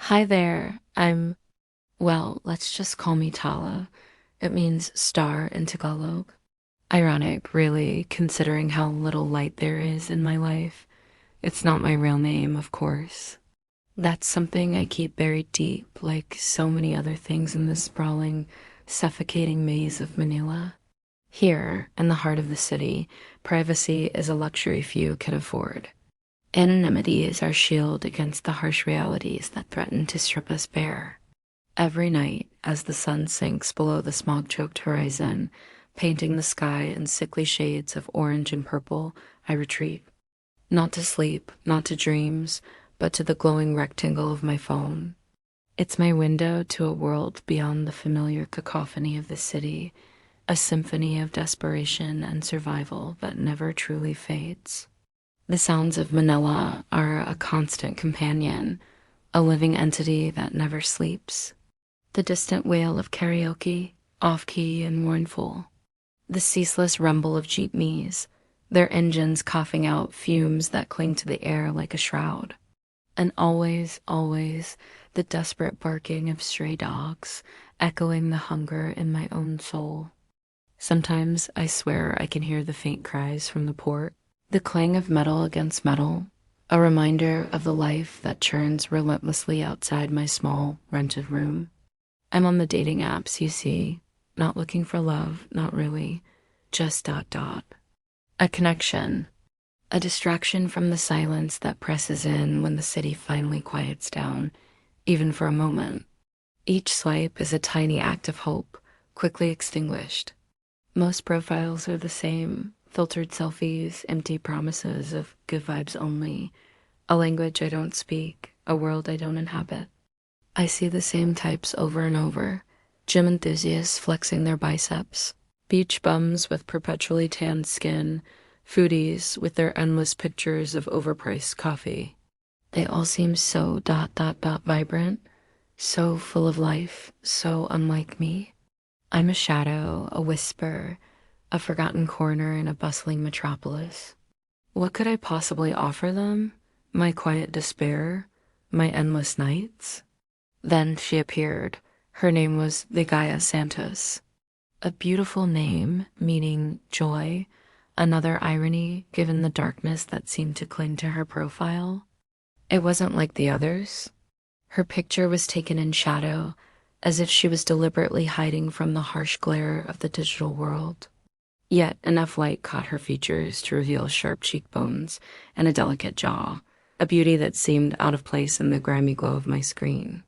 Hi there. Well, let's just call me Tala. It means star in Tagalog. Ironic, really, considering how little light there is in my life. It's not my real name, of course. That's something I keep buried deep, like so many other things in this sprawling, suffocating maze of Manila. Here, in the heart of the city, privacy is a luxury few can afford. Anonymity is our shield against the harsh realities that threaten to strip us bare. Every night, as the sun sinks below the smog choked horizon, painting the sky in sickly shades of orange and purple, I retreat. Not to sleep, not to dreams, but to the glowing rectangle of my phone. It's my window to a world beyond the familiar cacophony of the city, a symphony of desperation and survival that never truly fades. The sounds of Manila are a constant companion, a living entity that never sleeps. The distant wail of karaoke, off-key and mournful. The ceaseless rumble of jeepneys, their engines coughing out fumes that cling to the air like a shroud. And always, always, the desperate barking of stray dogs, echoing the hunger in my own soul. Sometimes I swear I can hear the faint cries from the port, the clang of metal against metal, a reminder of the life that churns relentlessly outside my small, rented room. I'm on the dating apps, you see, not looking for love, not really, just dot dot. A connection, a distraction from the silence that presses in when the city finally quiets down, even for a moment. Each swipe is a tiny act of hope, quickly extinguished. Most profiles are the same, filtered selfies, empty promises of good vibes only, a language I don't speak, a world I don't inhabit. I see the same types over and over, gym enthusiasts flexing their biceps, beach bums with perpetually tanned skin, foodies with their endless pictures of overpriced coffee. They all seem so dot dot dot vibrant, so full of life, so unlike me. I'm a shadow, a whisper, a forgotten corner in a bustling metropolis. What could I possibly offer them? My quiet despair? My endless nights? Then she appeared. Her name was the Gaia Santos. A beautiful name, meaning joy, another irony given the darkness that seemed to cling to her profile. It wasn't like the others. Her picture was taken in shadow, as if she was deliberately hiding from the harsh glare of the digital world. Yet enough light caught her features to reveal sharp cheekbones and a delicate jaw, a beauty that seemed out of place in the grimy glow of my screen.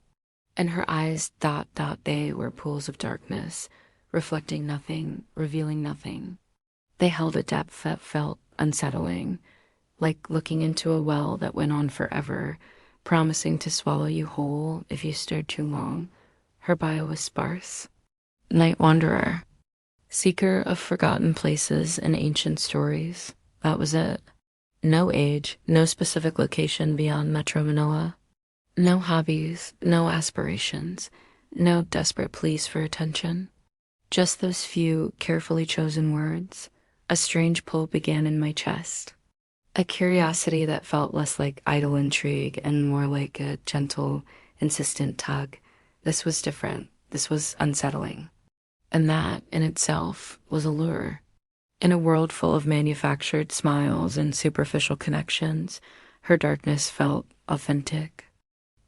And her eyes, they were pools of darkness, reflecting nothing, revealing nothing. They held a depth that felt unsettling, like looking into a well that went on forever, promising to swallow you whole if you stared too long. Her bio was sparse. Night wanderer. Seeker of forgotten places and ancient stories. That was it. No age, no specific location beyond Metro Manila. No hobbies, no aspirations, no desperate pleas for attention. Just those few carefully chosen words. A strange pull began in my chest. A curiosity that felt less like idle intrigue and more like a gentle, insistent tug. This was different. This was unsettling. And that, in itself, was a lure. In a world full of manufactured smiles and superficial connections, her darkness felt authentic.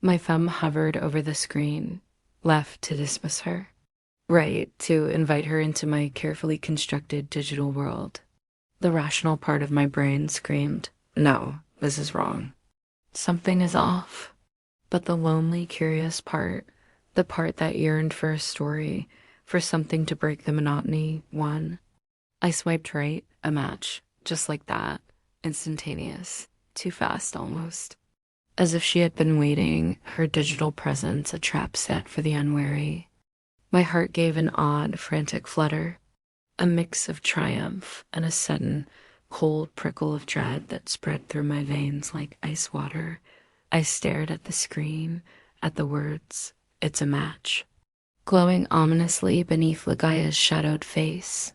My thumb hovered over the screen, left to dismiss her, right to invite her into my carefully constructed digital world. The rational part of my brain screamed, no, this is wrong. Something is off. But the lonely, curious part, the part that yearned for a story, for something to break the monotony, won. I swiped right, a match, just like that, instantaneous, too fast almost. As if she had been waiting, her digital presence a trap set for the unwary. My heart gave an odd, frantic flutter, a mix of triumph and a sudden, cold prickle of dread that spread through my veins like ice water. I stared at the screen, at the words, "It's a match," glowing ominously beneath Lagaya's shadowed face.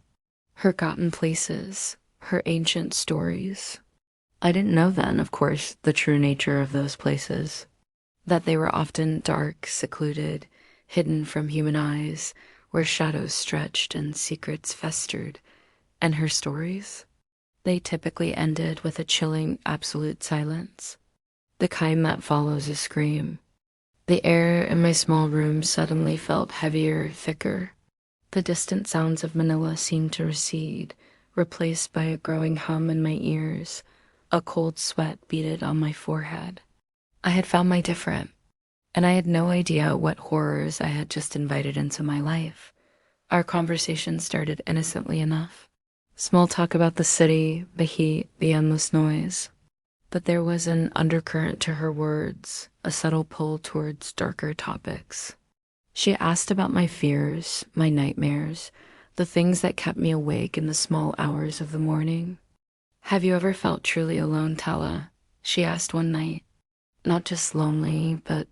Forgotten places, her ancient stories. I didn't know then, of course, the true nature of those places. that they were often dark, secluded, hidden from human eyes, where shadows stretched and secrets festered. And her stories? They typically ended with a chilling, absolute silence, the kind that follows a scream. The air in my small room suddenly felt heavier, thicker. The distant sounds of Manila seemed to recede, replaced by a growing hum in my ears. A cold sweat beaded on my forehead. I had found my different, and I had no idea what horrors I had just invited into my life. Our conversation started innocently enough. Small talk about the city, the heat, the endless noise. But there was an undercurrent to her words, a subtle pull towards darker topics. She asked about my fears, my nightmares, the things that kept me awake in the small hours of the morning. Have you ever felt truly alone, Tala? She asked one night. Not just lonely, but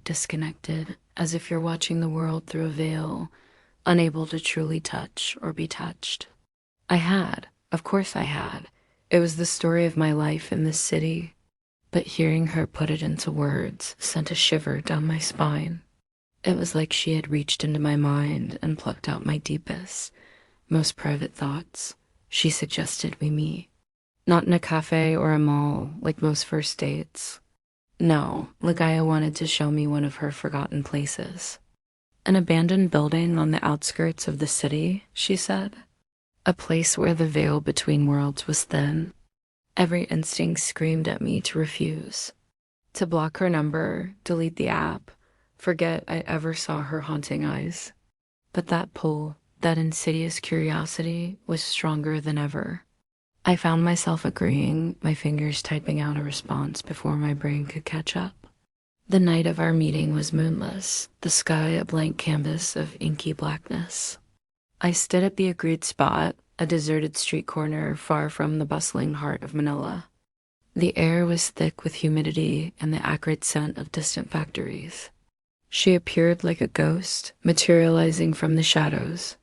disconnected, as if you're watching the world through a veil, unable to truly touch or be touched. I had, of course I had. It was the story of my life in this city, but hearing her put it into words sent a shiver down my spine. It was like she had reached into my mind and plucked out my deepest, most private thoughts. She suggested we meet. Not in a cafe or a mall, like most first dates. No, Ligaya wanted to show me one of her forgotten places. An abandoned building on the outskirts of the city, she said. A place where the veil between worlds was thin. Every instinct screamed at me to refuse. To block her number, delete the app, forget I ever saw her haunting eyes. But that pull, that insidious curiosity, was stronger than ever. I found myself agreeing, my fingers typing out a response before my brain could catch up. The night of our meeting was moonless, the sky a blank canvas of inky blackness. I stood at the agreed spot, a deserted street corner far from the bustling heart of Manila. The air was thick with humidity and the acrid scent of distant factories. She appeared like a ghost, materializing from the shadows.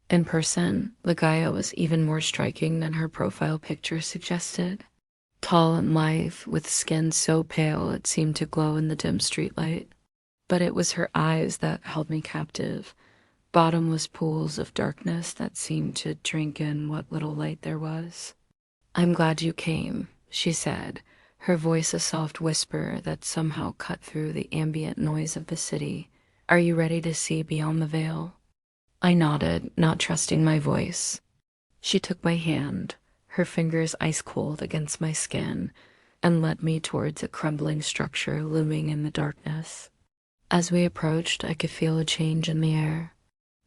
In person, Ligaya was even more striking than her profile picture suggested. Tall and lithe, with skin so pale it seemed to glow in the dim streetlight. But it was her eyes that held me captive, bottomless pools of darkness that seemed to drink in what little light there was. "I'm glad you came," she said, her voice a soft whisper that somehow cut through the ambient noise of the city. "Are you ready to see beyond the veil?" I nodded, not trusting my voice. She took my hand, her fingers ice cold against my skin, and led me towards a crumbling structure looming in the darkness. As we approached, I could feel a change in the air.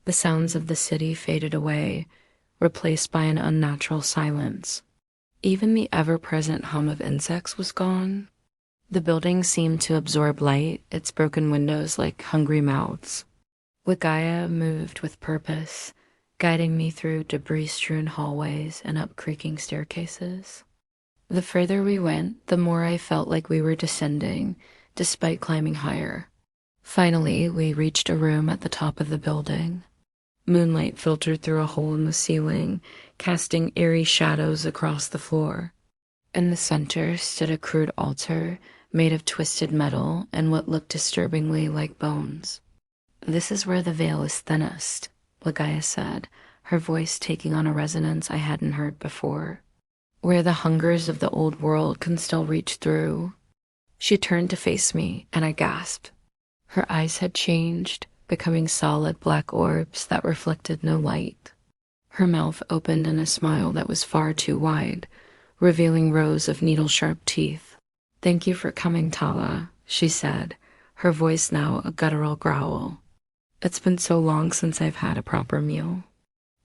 The sounds of the city faded away, replaced by an unnatural silence. Even the ever-present hum of insects was gone. The building seemed to absorb light, its broken windows like hungry mouths. Ligaya moved with purpose, guiding me through debris-strewn hallways and up creaking staircases. The further we went, the more I felt like we were descending, despite climbing higher. Finally, we reached a room at the top of the building. Moonlight filtered through a hole in the ceiling, casting eerie shadows across the floor. In the center stood a crude altar made of twisted metal and what looked disturbingly like bones. "This is where the veil is thinnest," Ligaya said, her voice taking on a resonance I hadn't heard before. "Where the hungers of the old world can still reach through." She turned to face me, and I gasped. Her eyes had changed, becoming solid black orbs that reflected no light. Her mouth opened in a smile that was far too wide, revealing rows of needle-sharp teeth. "Thank you for coming, Tala," she said, her voice now a guttural growl. "It's been so long since I've had a proper meal."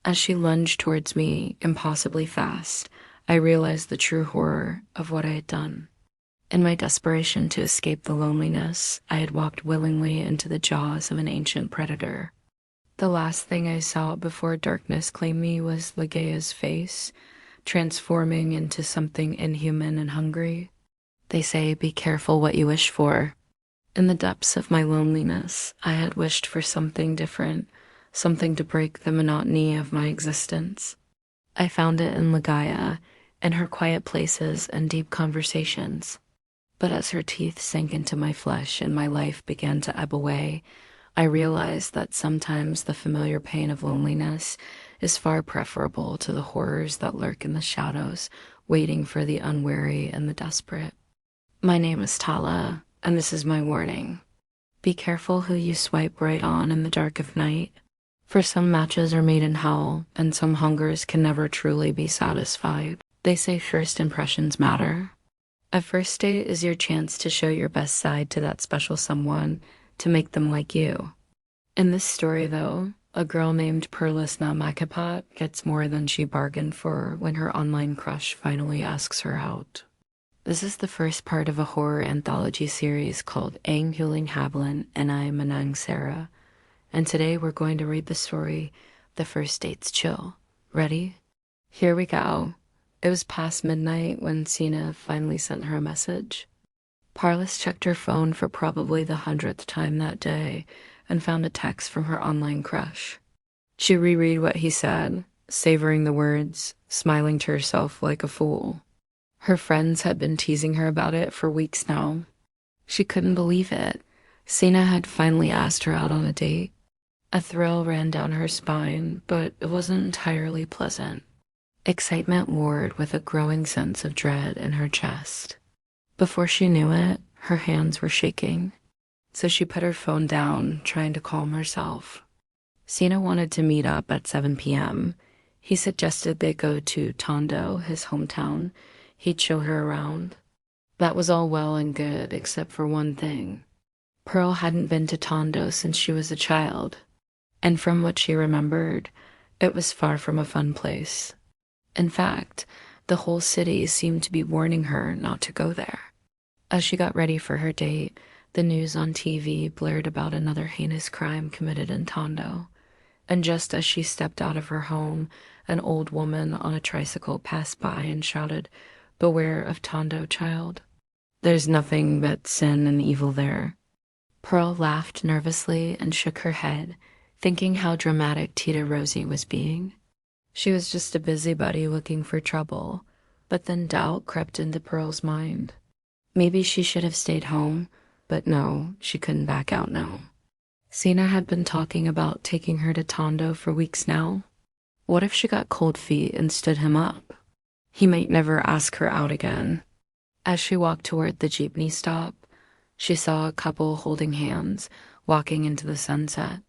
As she lunged towards me, impossibly fast, I realized the true horror of what I had done. In my desperation to escape the loneliness, I had walked willingly into the jaws of an ancient predator. The last thing I saw before darkness claimed me was Ligea's face, transforming into something inhuman and hungry. They say, be careful what you wish for. In the depths of my loneliness, I had wished for something different, something to break the monotony of my existence. I found it in Ligaya, in her quiet places and deep conversations. But as her teeth sank into my flesh and my life began to ebb away, I realized that sometimes the familiar pain of loneliness is far preferable to the horrors that lurk in the shadows, waiting for the unwary and the desperate. My name is Tala, and this is my warning. Be careful who you swipe right on in the dark of night. For some matches are made in hell, and some hungers can never truly be satisfied. They say first impressions matter. A first date is your chance to show your best side to that special someone, to make them like you. In this story, though, a girl named Perlas Makipot gets more than she bargained for when her online crush finally asks her out. This is the first part of a horror anthology series called Ang Huling Hablan and I Manang Sarah, and today we're going to read the story, The First Date's Chill. Ready? Here we go. It was past midnight when Sina finally sent her a message. Perlas checked her phone for probably the 100th time that day and found a text from her online crush. She reread what he said, savoring the words, smiling to herself like a fool. Her friends had been teasing her about it for weeks now. She couldn't believe it. Sina had finally asked her out on a date. A thrill ran down her spine, but it wasn't entirely pleasant. Excitement warred with a growing sense of dread in her chest. Before she knew it, her hands were shaking, so she put her phone down, trying to calm herself. Sina wanted to meet up at 7 p.m. He suggested they go to Tondo, his hometown. He'd show her around. That was all well and good, except for one thing. Pearl hadn't been to Tondo since she was a child, and from what she remembered, it was far from a fun place. In fact, the whole city seemed to be warning her not to go there. As she got ready for her date, the news on TV blared about another heinous crime committed in Tondo. And just as she stepped out of her home, an old woman on a tricycle passed by and shouted, "Beware of Tondo, child. There's nothing but sin and evil there." Pearl laughed nervously and shook her head, thinking how dramatic Tita Rosie was being. She was just a busybody looking for trouble, but then doubt crept into Pearl's mind. Maybe she should have stayed home, but no, she couldn't back out now. Sina had been talking about taking her to Tondo for weeks now. What if she got cold feet and stood him up? He might never ask her out again. As she walked toward the jeepney stop, she saw a couple holding hands, walking into the sunset.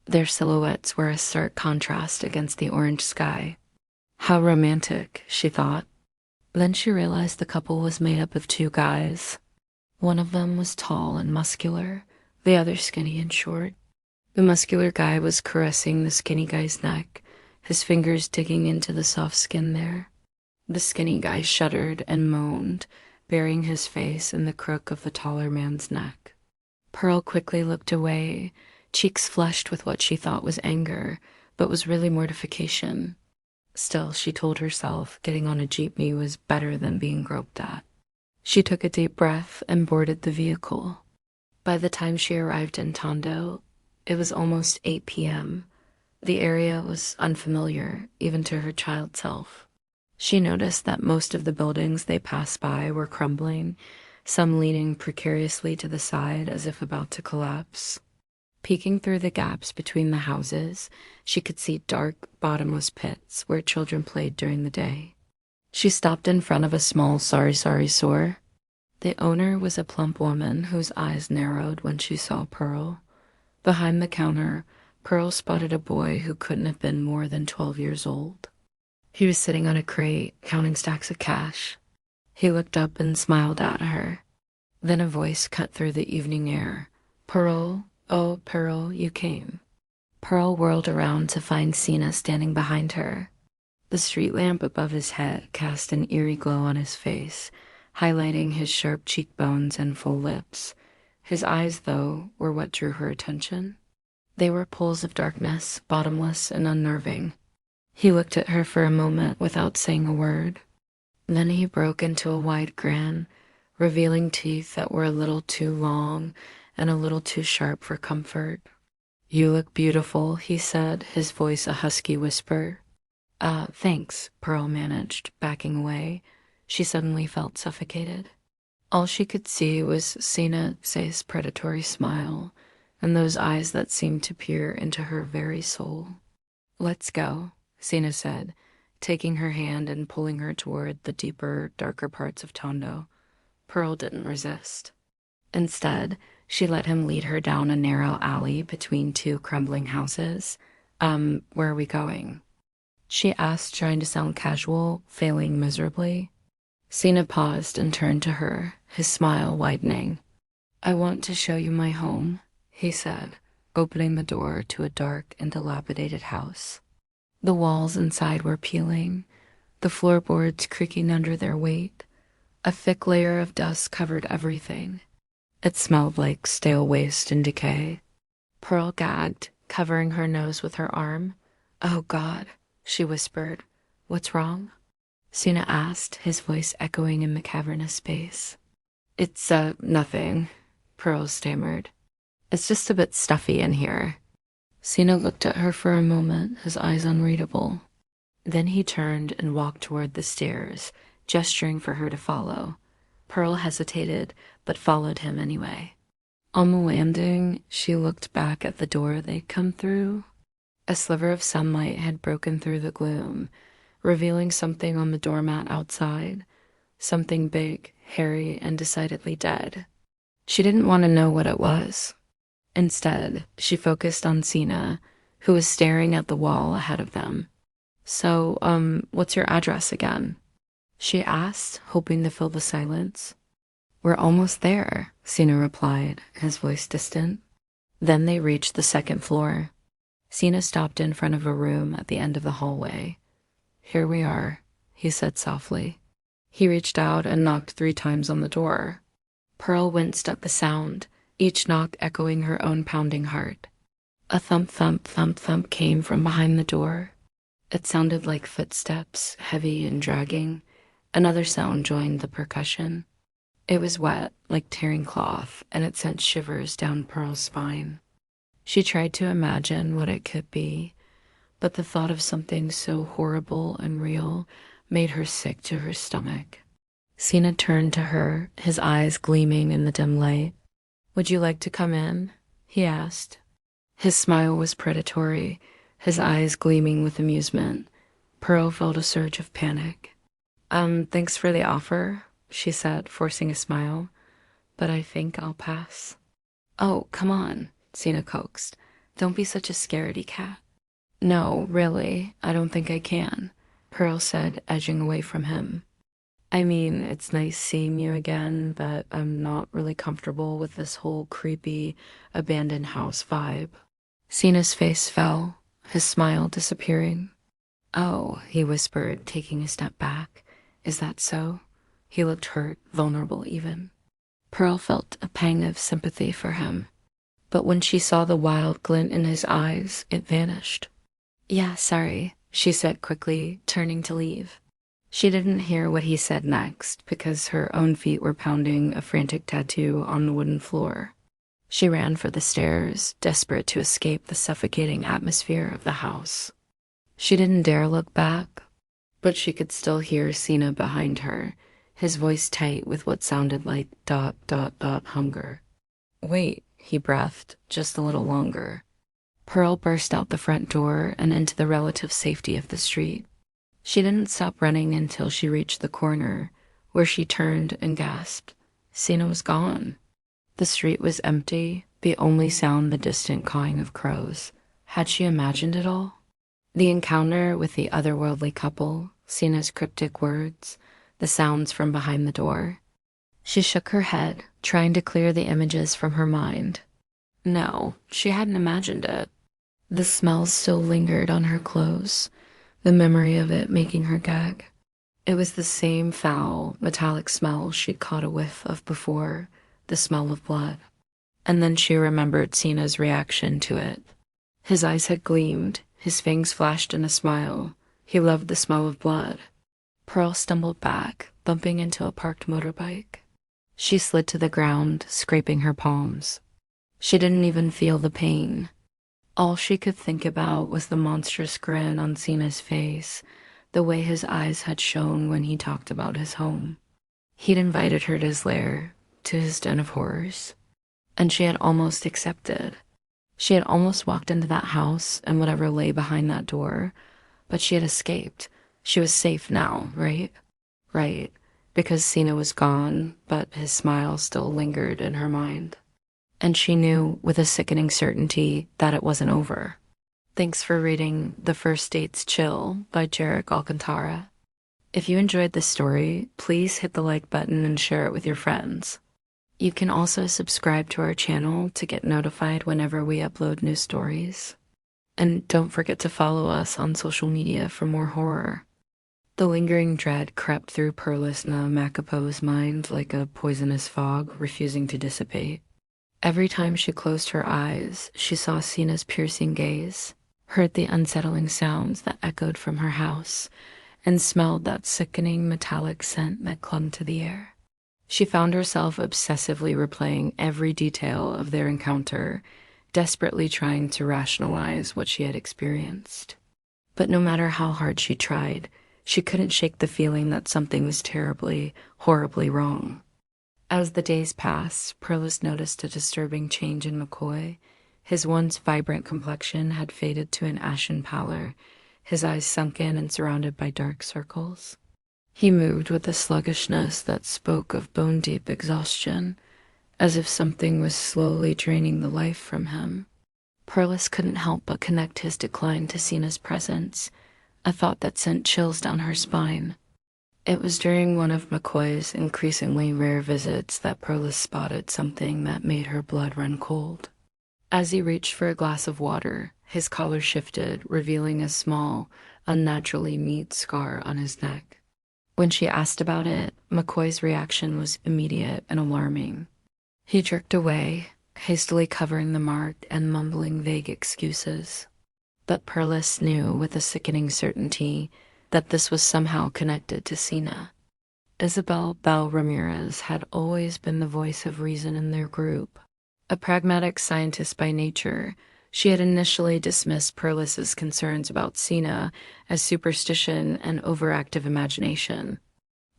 Their silhouettes were a stark contrast against the orange sky. How romantic, she thought. Then she realized the couple was made up of two guys. One of them was tall and muscular, the other skinny and short. The muscular guy was caressing the skinny guy's neck, his fingers digging into the soft skin there. The skinny guy shuddered and moaned, burying his face in the crook of the taller man's neck. Pearl quickly looked away, cheeks flushed with what she thought was anger, but was really mortification. Still, she told herself getting on a jeepney was better than being groped at. She took a deep breath and boarded the vehicle. By the time she arrived in Tondo, it was almost 8 p.m. The area was unfamiliar, even to her child self. She noticed that most of the buildings they passed by were crumbling, some leaning precariously to the side as if about to collapse. Peeking through the gaps between the houses, she could see dark, bottomless pits where children played during the day. She stopped in front of a small sari-sari store. The owner was a plump woman whose eyes narrowed when she saw Pearl. Behind the counter, Pearl spotted a boy who couldn't have been more than 12 years old. He was sitting on a crate, counting stacks of cash. He looked up and smiled at her. Then a voice cut through the evening air. "Pearl, oh, Pearl, you came." Pearl whirled around to find Sina standing behind her. The street lamp above his head cast an eerie glow on his face, highlighting his sharp cheekbones and full lips. His eyes, though, were what drew her attention. They were pools of darkness, bottomless and unnerving. He looked at her for a moment without saying a word. Then he broke into a wide grin, revealing teeth that were a little too long and a little too sharp for comfort. "You look beautiful," he said, his voice a husky whisper. Thanks," Pearl managed, backing away. She suddenly felt suffocated. All she could see was Sina's predatory smile and those eyes that seemed to peer into her very soul. Let's go, Sina said, taking her hand and pulling her toward the deeper, darker parts of Tondo. Pearl didn't resist. Instead, she let him lead her down a narrow alley between two crumbling houses. Where are we going? She asked, trying to sound casual, failing miserably. Sina paused and turned to her, his smile widening. I want to show you my home, he said, opening the door to a dark and dilapidated house. The walls inside were peeling, the floorboards creaking under their weight. A thick layer of dust covered everything. It smelled like stale waste and decay. Pearl gagged, covering her nose with her arm. Oh, God, she whispered. What's wrong? Sina asked, his voice echoing in the cavernous space. It's, nothing, Pearl stammered. It's just a bit stuffy in here. Sina looked at her for a moment, his eyes unreadable. Then he turned and walked toward the stairs, gesturing for her to follow. Pearl hesitated, but followed him anyway. On the landing, she looked back at the door they'd come through. A sliver of sunlight had broken through the gloom, revealing something on the doormat outside, something big, hairy, and decidedly dead. She didn't want to know what it was. Instead, she focused on Sina, who was staring at the wall ahead of them. So, what's your address again? She asked, hoping to fill the silence. We're almost there, Sina replied, his voice distant. Then they reached the second floor. Sina stopped in front of a room at the end of the hallway. Here we are, he said softly. He reached out and knocked 3 times on the door. Pearl winced at the sound, each knock echoing her own pounding heart. A thump, thump, thump, thump came from behind the door. It sounded like footsteps, heavy and dragging. Another sound joined the percussion. It was wet, like tearing cloth, and it sent shivers down Pearl's spine. She tried to imagine what it could be, but the thought of something so horrible and real made her sick to her stomach. Sina turned to her, his eyes gleaming in the dim light. Would you like to come in? He asked. His smile was predatory, his eyes gleaming with amusement. Pearl felt a surge of panic. Thanks for the offer, she said, forcing a smile, but I think I'll pass. Oh, come on, Sina coaxed. Don't be such a scaredy cat. No, really, I don't think I can, Pearl said, edging away from him. I mean, it's nice seeing you again, but I'm not really comfortable with this whole creepy, abandoned house vibe. Sina's face fell, his smile disappearing. Oh, he whispered, taking a step back. Is that so? He looked hurt, vulnerable even. Pearl felt a pang of sympathy for him, but when she saw the wild glint in his eyes, it vanished. Yeah, sorry, she said quickly, turning to leave. She didn't hear what he said next because her own feet were pounding a frantic tattoo on the wooden floor. She ran for the stairs, desperate to escape the suffocating atmosphere of the house. She didn't dare look back, but she could still hear Sina behind her, his voice tight with what sounded like ... hunger. Wait, he breathed, just a little longer. Pearl burst out the front door and into the relative safety of the street. She didn't stop running until she reached the corner, where she turned and gasped. Sina was gone. The street was empty, the only sound the distant cawing of crows. Had she imagined it all? The encounter with the otherworldly couple, Sina's cryptic words, the sounds from behind the door. She shook her head, trying to clear the images from her mind. No, she hadn't imagined it. The smell still lingered on her clothes, the memory of it making her gag. It was the same foul, metallic smell she'd caught a whiff of before, the smell of blood. And then she remembered Sina's reaction to it. His eyes had gleamed, his fangs flashed in a smile. He loved the smell of blood. Pearl stumbled back, bumping into a parked motorbike. She slid to the ground, scraping her palms. She didn't even feel the pain. All she could think about was the monstrous grin on Sina's face, the way his eyes had shone when he talked about his home. He'd invited her to his lair, to his den of horrors, and she had almost accepted. She had almost walked into that house and whatever lay behind that door, but she had escaped. She was safe now, right? Right, because Sina was gone, but his smile still lingered in her mind. And she knew with a sickening certainty that it wasn't over. Thanks for reading The First Date's Chill by Jarek Alcantara. If you enjoyed this story, please hit the like button and share it with your friends. You can also subscribe to our channel to get notified whenever we upload new stories. And don't forget to follow us on social media for more horror. The lingering dread crept through Perlas Makipot's mind like a poisonous fog refusing to dissipate. Every time she closed her eyes, she saw Sina's piercing gaze, heard the unsettling sounds that echoed from her house, and smelled that sickening metallic scent that clung to the air. She found herself obsessively replaying every detail of their encounter, desperately trying to rationalize what she had experienced. But no matter how hard she tried, she couldn't shake the feeling that something was terribly, horribly wrong. As the days passed, Perlas noticed a disturbing change in Macoy. His once vibrant complexion had faded to an ashen pallor, his eyes sunken and surrounded by dark circles. He moved with a sluggishness that spoke of bone-deep exhaustion, as if something was slowly draining the life from him. Perlas couldn't help but connect his decline to Sina's presence, a thought that sent chills down her spine. It was during one of Macoy's increasingly rare visits that Perlas spotted something that made her blood run cold. As he reached for a glass of water, his collar shifted, revealing a small, unnaturally neat scar on his neck. When she asked about it, Macoy's reaction was immediate and alarming. He jerked away, hastily covering the mark and mumbling vague excuses. But Perlas knew with a sickening certainty that this was somehow connected to Sina. Isabel Bell Ramirez had always been the voice of reason in their group. A pragmatic scientist by nature, she had initially dismissed Perlas's concerns about Sina as superstition and overactive imagination.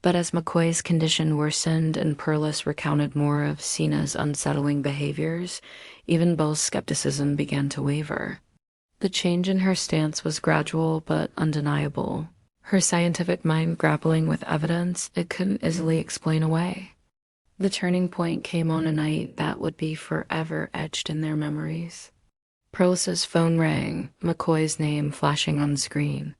But as Macoy's condition worsened and Perlas recounted more of Sina's unsettling behaviors, even Bell's skepticism began to waver. The change in her stance was gradual but undeniable, her scientific mind grappling with evidence it couldn't easily explain away. The turning point came on a night that would be forever etched in their memories. Perlas's phone rang, Macoy's name flashing on screen.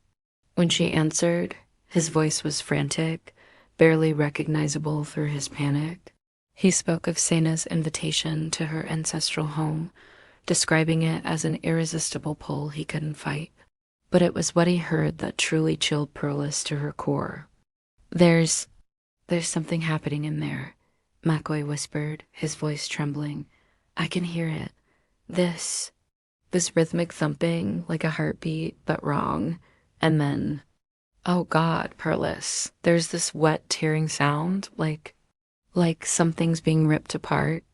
When she answered, his voice was frantic, barely recognizable through his panic. He spoke of Sina's invitation to her ancestral home, describing it as an irresistible pull he couldn't fight. But it was what he heard that truly chilled Perlas to her core. There's something happening in there," Macoy whispered, his voice trembling. "I can hear it. This rhythmic thumping, like a heartbeat, but wrong. And then, oh God, Perlas, there's this wet, tearing sound, like something's being ripped apart."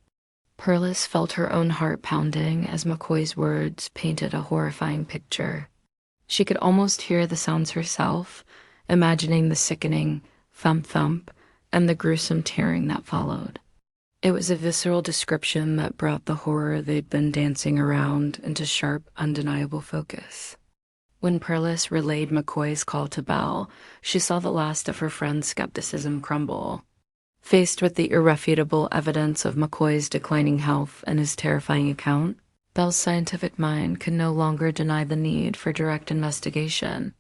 Perlas felt her own heart pounding as Macoy's words painted a horrifying picture. She could almost hear the sounds herself, imagining the sickening thump-thump and the gruesome tearing that followed. It was a visceral description that brought the horror they'd been dancing around into sharp, undeniable focus. When Perlas relayed Macoy's call to Belle, she saw the last of her friend's skepticism crumble. Faced with the irrefutable evidence of Macoy's declining health and his terrifying account, Belle's scientific mind could no longer deny the need for direct investigation.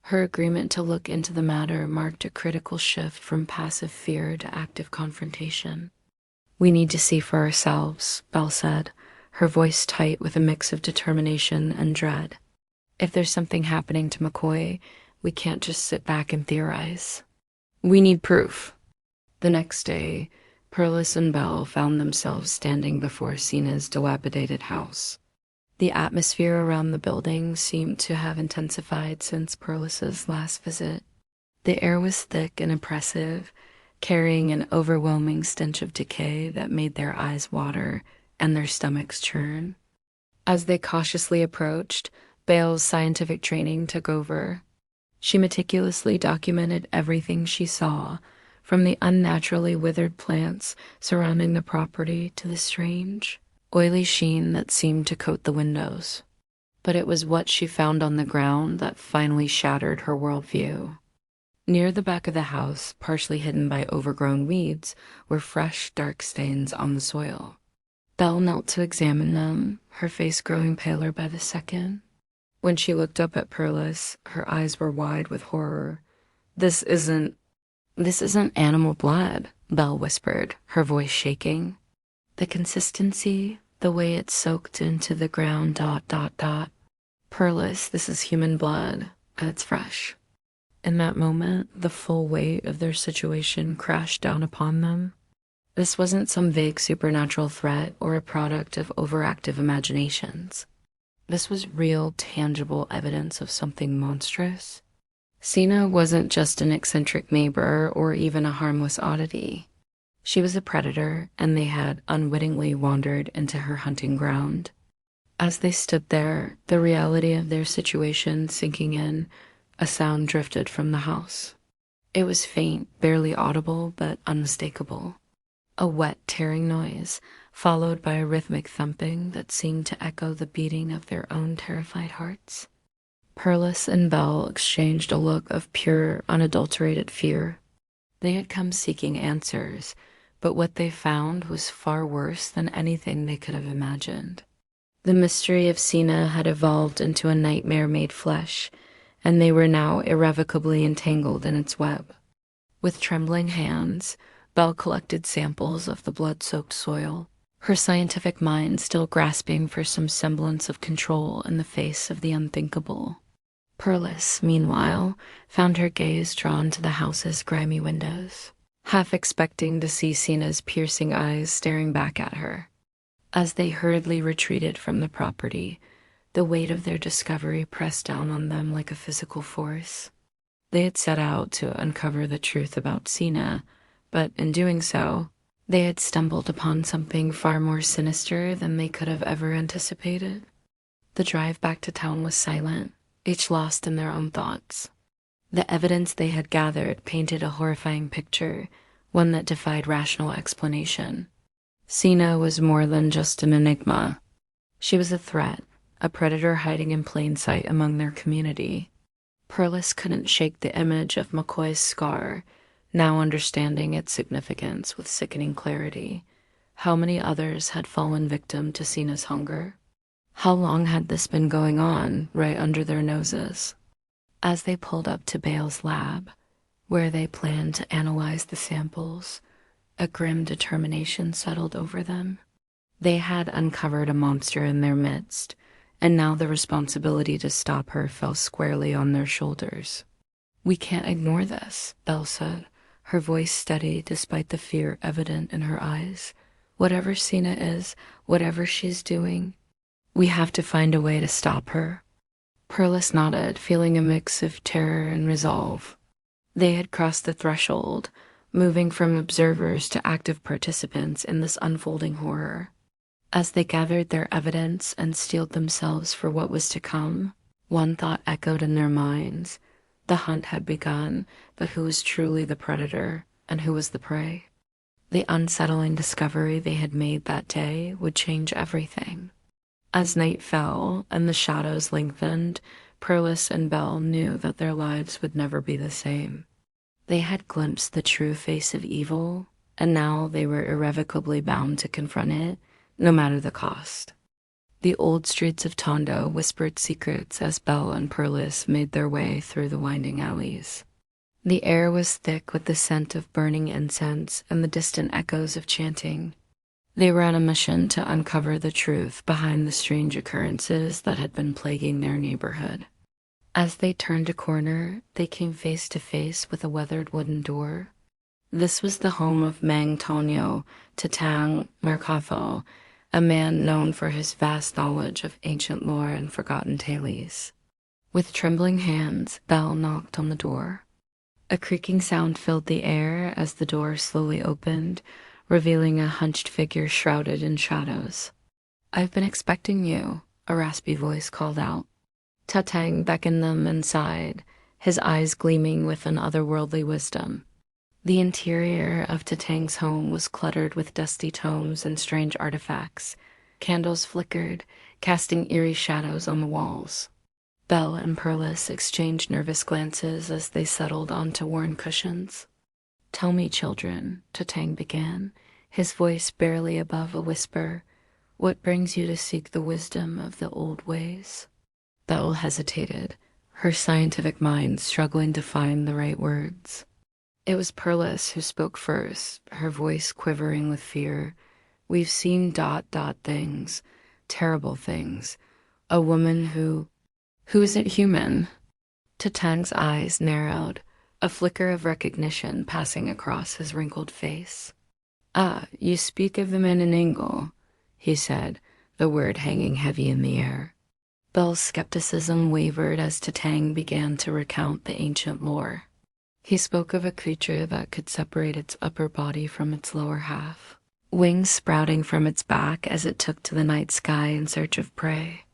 Her agreement to look into the matter marked a critical shift from passive fear to active confrontation. "We need to see for ourselves," Belle said, her voice tight with a mix of determination and dread. "If there's something happening to Macoy, we can't just sit back and theorize. We need proof." The next day, Perlas and Belle found themselves standing before Sina's dilapidated house. The atmosphere around the building seemed to have intensified since Perlas's last visit. The air was thick and oppressive, carrying an overwhelming stench of decay that made their eyes water and their stomachs churn. As they cautiously approached, Belle's scientific training took over. She meticulously documented everything she saw, from the unnaturally withered plants surrounding the property to the strange, oily sheen that seemed to coat the windows. But it was what she found on the ground that finally shattered her worldview. Near the back of the house, partially hidden by overgrown weeds, were fresh, dark stains on the soil. Belle knelt to examine them, her face growing paler by the second. When she looked up at Perlas, her eyes were wide with horror. This isn't animal blood," Belle whispered, her voice shaking. "The consistency, the way it soaked into the ground, ... Perlas, this is human blood, and it's fresh." In that moment, the full weight of their situation crashed down upon them. This wasn't some vague supernatural threat or a product of overactive imaginations. This was real, tangible evidence of something monstrous. Sina wasn't just an eccentric neighbor or even a harmless oddity. She was a predator, and they had unwittingly wandered into her hunting ground. As they stood there, the reality of their situation sinking in, a sound drifted from the house. It was faint, barely audible, but unmistakable. A wet, tearing noise, followed by a rhythmic thumping that seemed to echo the beating of their own terrified hearts. Perlas and Belle exchanged a look of pure, unadulterated fear. They had come seeking answers, but what they found was far worse than anything they could have imagined. The mystery of Sina had evolved into a nightmare made flesh, and they were now irrevocably entangled in its web. With trembling hands, Belle collected samples of the blood-soaked soil, her scientific mind still grasping for some semblance of control in the face of the unthinkable. Perlas, meanwhile, found her gaze drawn to the house's grimy windows, half expecting to see Sina's piercing eyes staring back at her. As they hurriedly retreated from the property, the weight of their discovery pressed down on them like a physical force. They had set out to uncover the truth about Sina, but in doing so, they had stumbled upon something far more sinister than they could have ever anticipated. The drive back to town was silent, each lost in their own thoughts. The evidence they had gathered painted a horrifying picture, one that defied rational explanation. Sina was more than just an enigma. She was a threat, a predator hiding in plain sight among their community. Perlas couldn't shake the image of Macoy's scar, now understanding its significance with sickening clarity. How many others had fallen victim to Sina's hunger? How long had this been going on right under their noses? As they pulled up to Bale's lab, where they planned to analyze the samples, a grim determination settled over them. They had uncovered a monster in their midst, and now the responsibility to stop her fell squarely on their shoulders. "We can't ignore this," Belle said, her voice steady despite the fear evident in her eyes. "Whatever Sina is, whatever she's doing, we have to find a way to stop her." Perlas nodded, feeling a mix of terror and resolve. They had crossed the threshold, moving from observers to active participants in this unfolding horror. As they gathered their evidence and steeled themselves for what was to come, one thought echoed in their minds. The hunt had begun, but who was truly the predator and who was the prey? The unsettling discovery they had made that day would change everything. As night fell and the shadows lengthened, Perlas and Belle knew that their lives would never be the same. They had glimpsed the true face of evil, and now they were irrevocably bound to confront it, no matter the cost. The old streets of Tondo whispered secrets as Belle and Perlas made their way through the winding alleys. The air was thick with the scent of burning incense and the distant echoes of chanting. They were on a mission to uncover the truth behind the strange occurrences that had been plaguing their neighborhood. As they turned a corner, they came face to face with a weathered wooden door. This was the home of Mang Tonyo, Tatang Merkatho, a man known for his vast knowledge of ancient lore and forgotten tales. With trembling hands, Belle knocked on the door. A creaking sound filled the air as the door slowly opened, revealing a hunched figure shrouded in shadows. "I've been expecting you," a raspy voice called out. Tatang beckoned them inside, his eyes gleaming with an otherworldly wisdom. The interior of Tatang's home was cluttered with dusty tomes and strange artifacts. Candles flickered, casting eerie shadows on the walls. Belle and Perlas exchanged nervous glances as they settled onto worn cushions. "Tell me, children," Tatang began, his voice barely above a whisper, "what brings you to seek the wisdom of the old ways?" Belle hesitated, her scientific mind struggling to find the right words. It was Perlas who spoke first, her voice quivering with fear. "We've seen things, terrible things. A woman who isn't human." Tatang's eyes narrowed, a flicker of recognition passing across his wrinkled face. "Ah, you speak of the Menenangle," he said, the word hanging heavy in the air. Belle's skepticism wavered as Tatang began to recount the ancient lore. He spoke of a creature that could separate its upper body from its lower half, wings sprouting from its back as it took to the night sky in search of prey.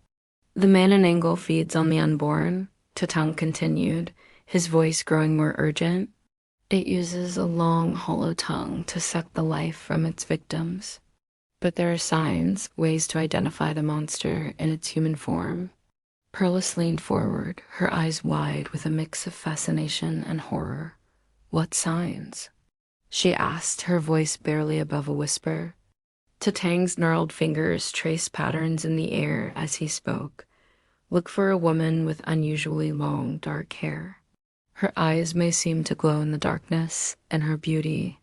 "The Mananangle feeds on the unborn," Tatang continued, his voice growing more urgent. "It uses a long, hollow tongue to suck the life from its victims. But there are signs, ways to identify the monster in its human form." Perlas leaned forward, her eyes wide with a mix of fascination and horror. "What signs?" she asked, her voice barely above a whisper. Tatang's gnarled fingers traced patterns in the air as he spoke. "Look for a woman with unusually long, dark hair. Her eyes may seem to glow in the darkness, and her beauty,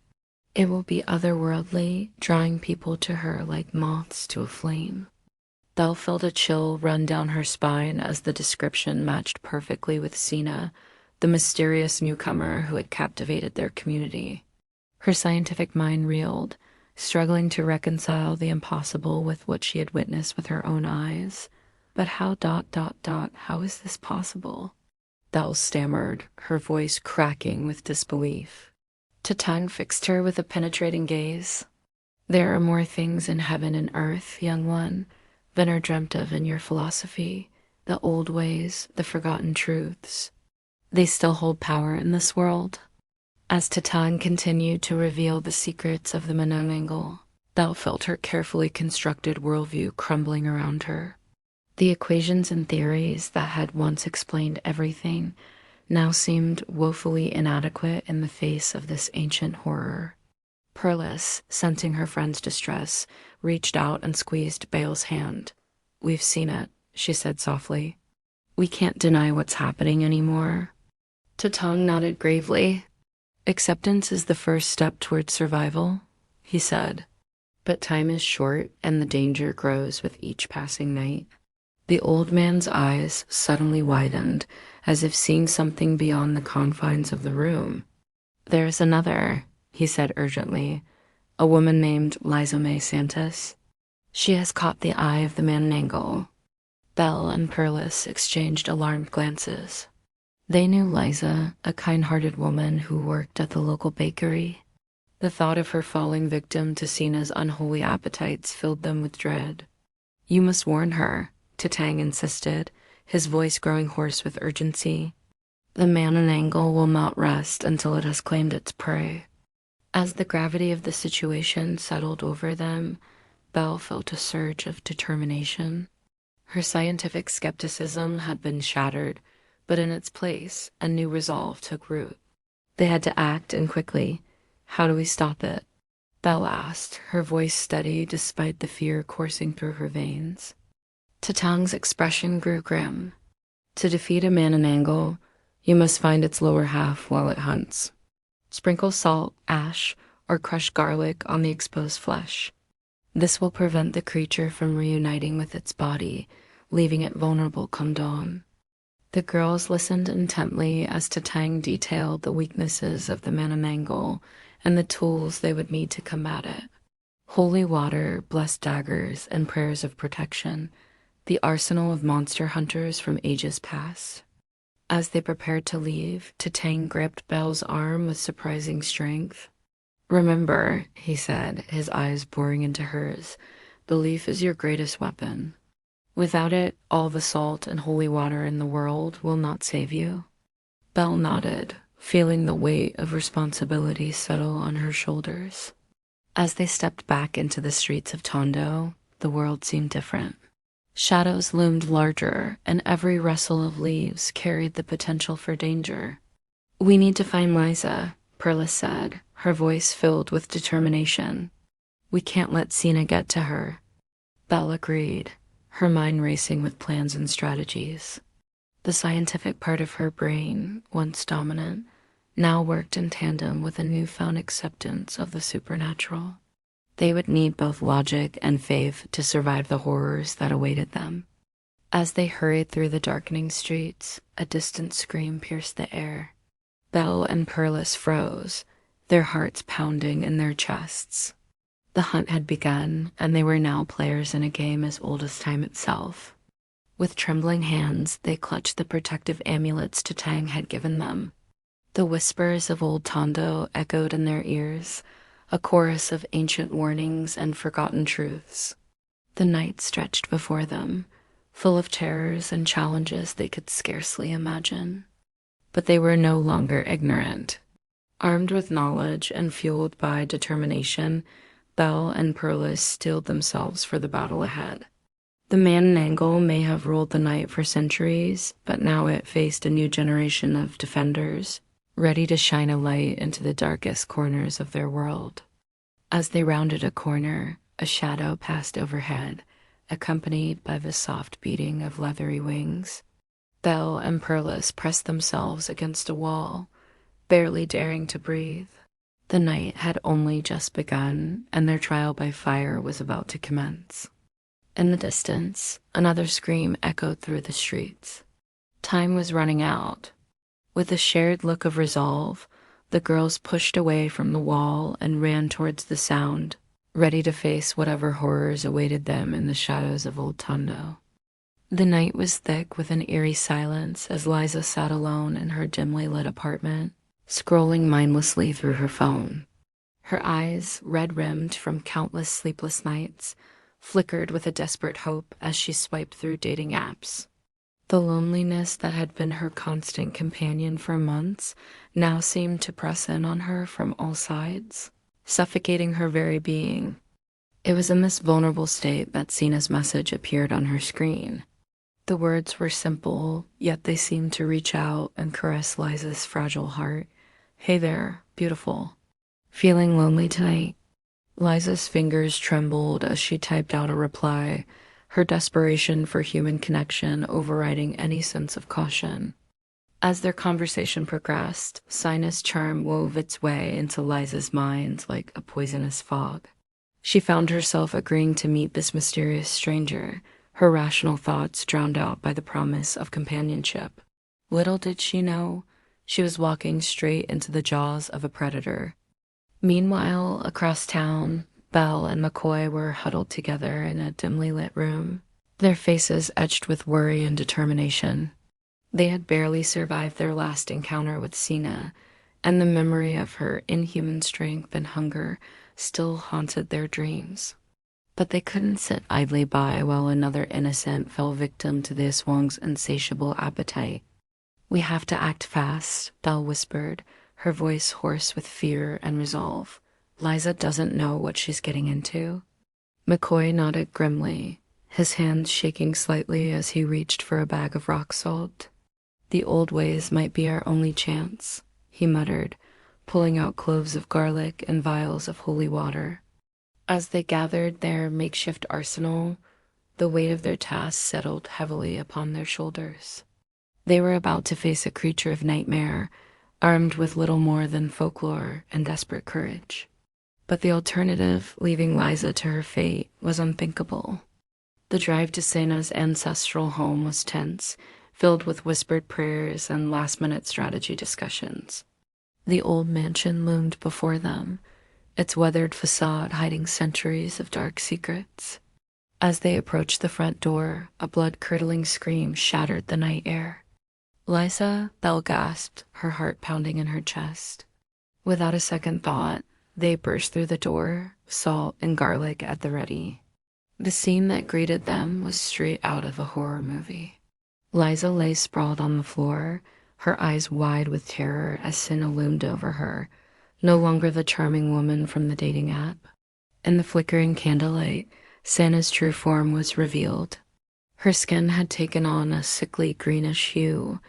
it will be otherworldly, drawing people to her like moths to a flame." Belle felt a chill run down her spine as the description matched perfectly with Sina, the mysterious newcomer who had captivated their community. Her scientific mind reeled, struggling to reconcile the impossible with what she had witnessed with her own eyes. "But how is this possible?" Belle stammered, her voice cracking with disbelief. Tatang fixed her with a penetrating gaze. "There are more things in heaven and earth, young one, than are dreamt of in your philosophy, the old ways, the forgotten truths. They still hold power in this world." As Tatang continued to reveal the secrets of the Menanangle, Belle felt her carefully constructed worldview crumbling around her. The equations and theories that had once explained everything now seemed woefully inadequate in the face of this ancient horror. Perlas, sensing her friend's distress, reached out and squeezed Belle's hand. "We've seen it," she said softly. "We can't deny what's happening anymore." Tatang nodded gravely. "Acceptance is the first step towards survival," he said. "But time is short, and the danger grows with each passing night." The old man's eyes suddenly widened, as if seeing something beyond the confines of the room. "There's another," he said urgently, "a woman named Liza May Santos. She has caught the eye of the Mananangle." Belle and Perlas exchanged alarmed glances. They knew Liza, a kind-hearted woman who worked at the local bakery. The thought of her falling victim to Sina's unholy appetites filled them with dread. "You must warn her," Tatang insisted, his voice growing hoarse with urgency. "The Mananangle will not rest until it has claimed its prey." As the gravity of the situation settled over them, Belle felt a surge of determination. Her scientific skepticism had been shattered, but in its place, a new resolve took root. They had to act, and quickly. "How do we stop it?" Belle asked, her voice steady despite the fear coursing through her veins. Tatang's expression grew grim. "To defeat a Mananangle, you must find its lower half while it hunts. Sprinkle salt, ash, or crushed garlic on the exposed flesh. This will prevent the creature from reuniting with its body, leaving it vulnerable come dawn." The girls listened intently as Tatang detailed the weaknesses of the Mananangle and the tools they would need to combat it. Holy water, blessed daggers, and prayers of protection, the arsenal of monster hunters from ages past. As they prepared to leave, Tatang gripped Belle's arm with surprising strength. "Remember," he said, his eyes boring into hers, "belief is your greatest weapon. Without it, all the salt and holy water in the world will not save you." Belle nodded, feeling the weight of responsibility settle on her shoulders. As they stepped back into the streets of Tondo, the world seemed different. Shadows loomed larger, and every rustle of leaves carried the potential for danger. "We need to find Liza," Perlas said, her voice filled with determination. "We can't let Sina get to her." Belle agreed, her mind racing with plans and strategies. The scientific part of her brain, once dominant, now worked in tandem with a newfound acceptance of the supernatural. They would need both logic and faith to survive the horrors that awaited them. As they hurried through the darkening streets, a distant scream pierced the air. Belle and Perlas froze, their hearts pounding in their chests. The hunt had begun, and they were now players in a game as old as time itself. With trembling hands, they clutched the protective amulets Tatang had given them. The whispers of old Tondo echoed in their ears, a chorus of ancient warnings and forgotten truths. The night stretched before them, full of terrors and challenges they could scarcely imagine. But they were no longer ignorant. Armed with knowledge and fueled by determination, Belle and Perlas steeled themselves for the battle ahead. The Mananangle may have ruled the night for centuries, but now it faced a new generation of defenders, ready to shine a light into the darkest corners of their world. As they rounded a corner, a shadow passed overhead, accompanied by the soft beating of leathery wings. Belle and Perlas pressed themselves against a wall, barely daring to breathe. The night had only just begun, and their trial by fire was about to commence. In the distance, another scream echoed through the streets. Time was running out. With a shared look of resolve, the girls pushed away from the wall and ran towards the sound, ready to face whatever horrors awaited them in the shadows of Old Tondo. The night was thick with an eerie silence as Liza sat alone in her dimly lit apartment, scrolling mindlessly through her phone. Her eyes, red-rimmed from countless sleepless nights, flickered with a desperate hope as she swiped through dating apps. The loneliness that had been her constant companion for months now seemed to press in on her from all sides, suffocating her very being. It was in this vulnerable state that Sina's message appeared on her screen. The words were simple, yet they seemed to reach out and caress Liza's fragile heart. "Hey there, beautiful. Feeling lonely tonight?" Liza's fingers trembled as she typed out a reply, her desperation for human connection overriding any sense of caution. As their conversation progressed, Sina's charm wove its way into Liza's mind like a poisonous fog. She found herself agreeing to meet this mysterious stranger, her rational thoughts drowned out by the promise of companionship. Little did she know, she was walking straight into the jaws of a predator. Meanwhile, across town, Belle and Macoy were huddled together in a dimly lit room, their faces etched with worry and determination. They had barely survived their last encounter with Sina, and the memory of her inhuman strength and hunger still haunted their dreams. But they couldn't sit idly by while another innocent fell victim to the aswang's insatiable appetite. "We have to act fast," Belle whispered, her voice hoarse with fear and resolve. "Liza doesn't know what she's getting into." Macoy nodded grimly, his hands shaking slightly as he reached for a bag of rock salt. "The old ways might be our only chance," he muttered, pulling out cloves of garlic and vials of holy water. As they gathered their makeshift arsenal, the weight of their task settled heavily upon their shoulders. They were about to face a creature of nightmare, armed with little more than folklore and desperate courage. But the alternative, leaving Liza to her fate, was unthinkable. The drive to Sina's ancestral home was tense, filled with whispered prayers and last-minute strategy discussions. The old mansion loomed before them, its weathered facade hiding centuries of dark secrets. As they approached the front door, a blood-curdling scream shattered the night air. "Liza," Belle gasped, her heart pounding in her chest. Without a second thought, they burst through the door, salt and garlic at the ready. The scene that greeted them was straight out of a horror movie. Liza lay sprawled on the floor, her eyes wide with terror as Sina loomed over her, no longer the charming woman from the dating app. In the flickering candlelight, Sina's true form was revealed. Her skin had taken on a sickly greenish hue,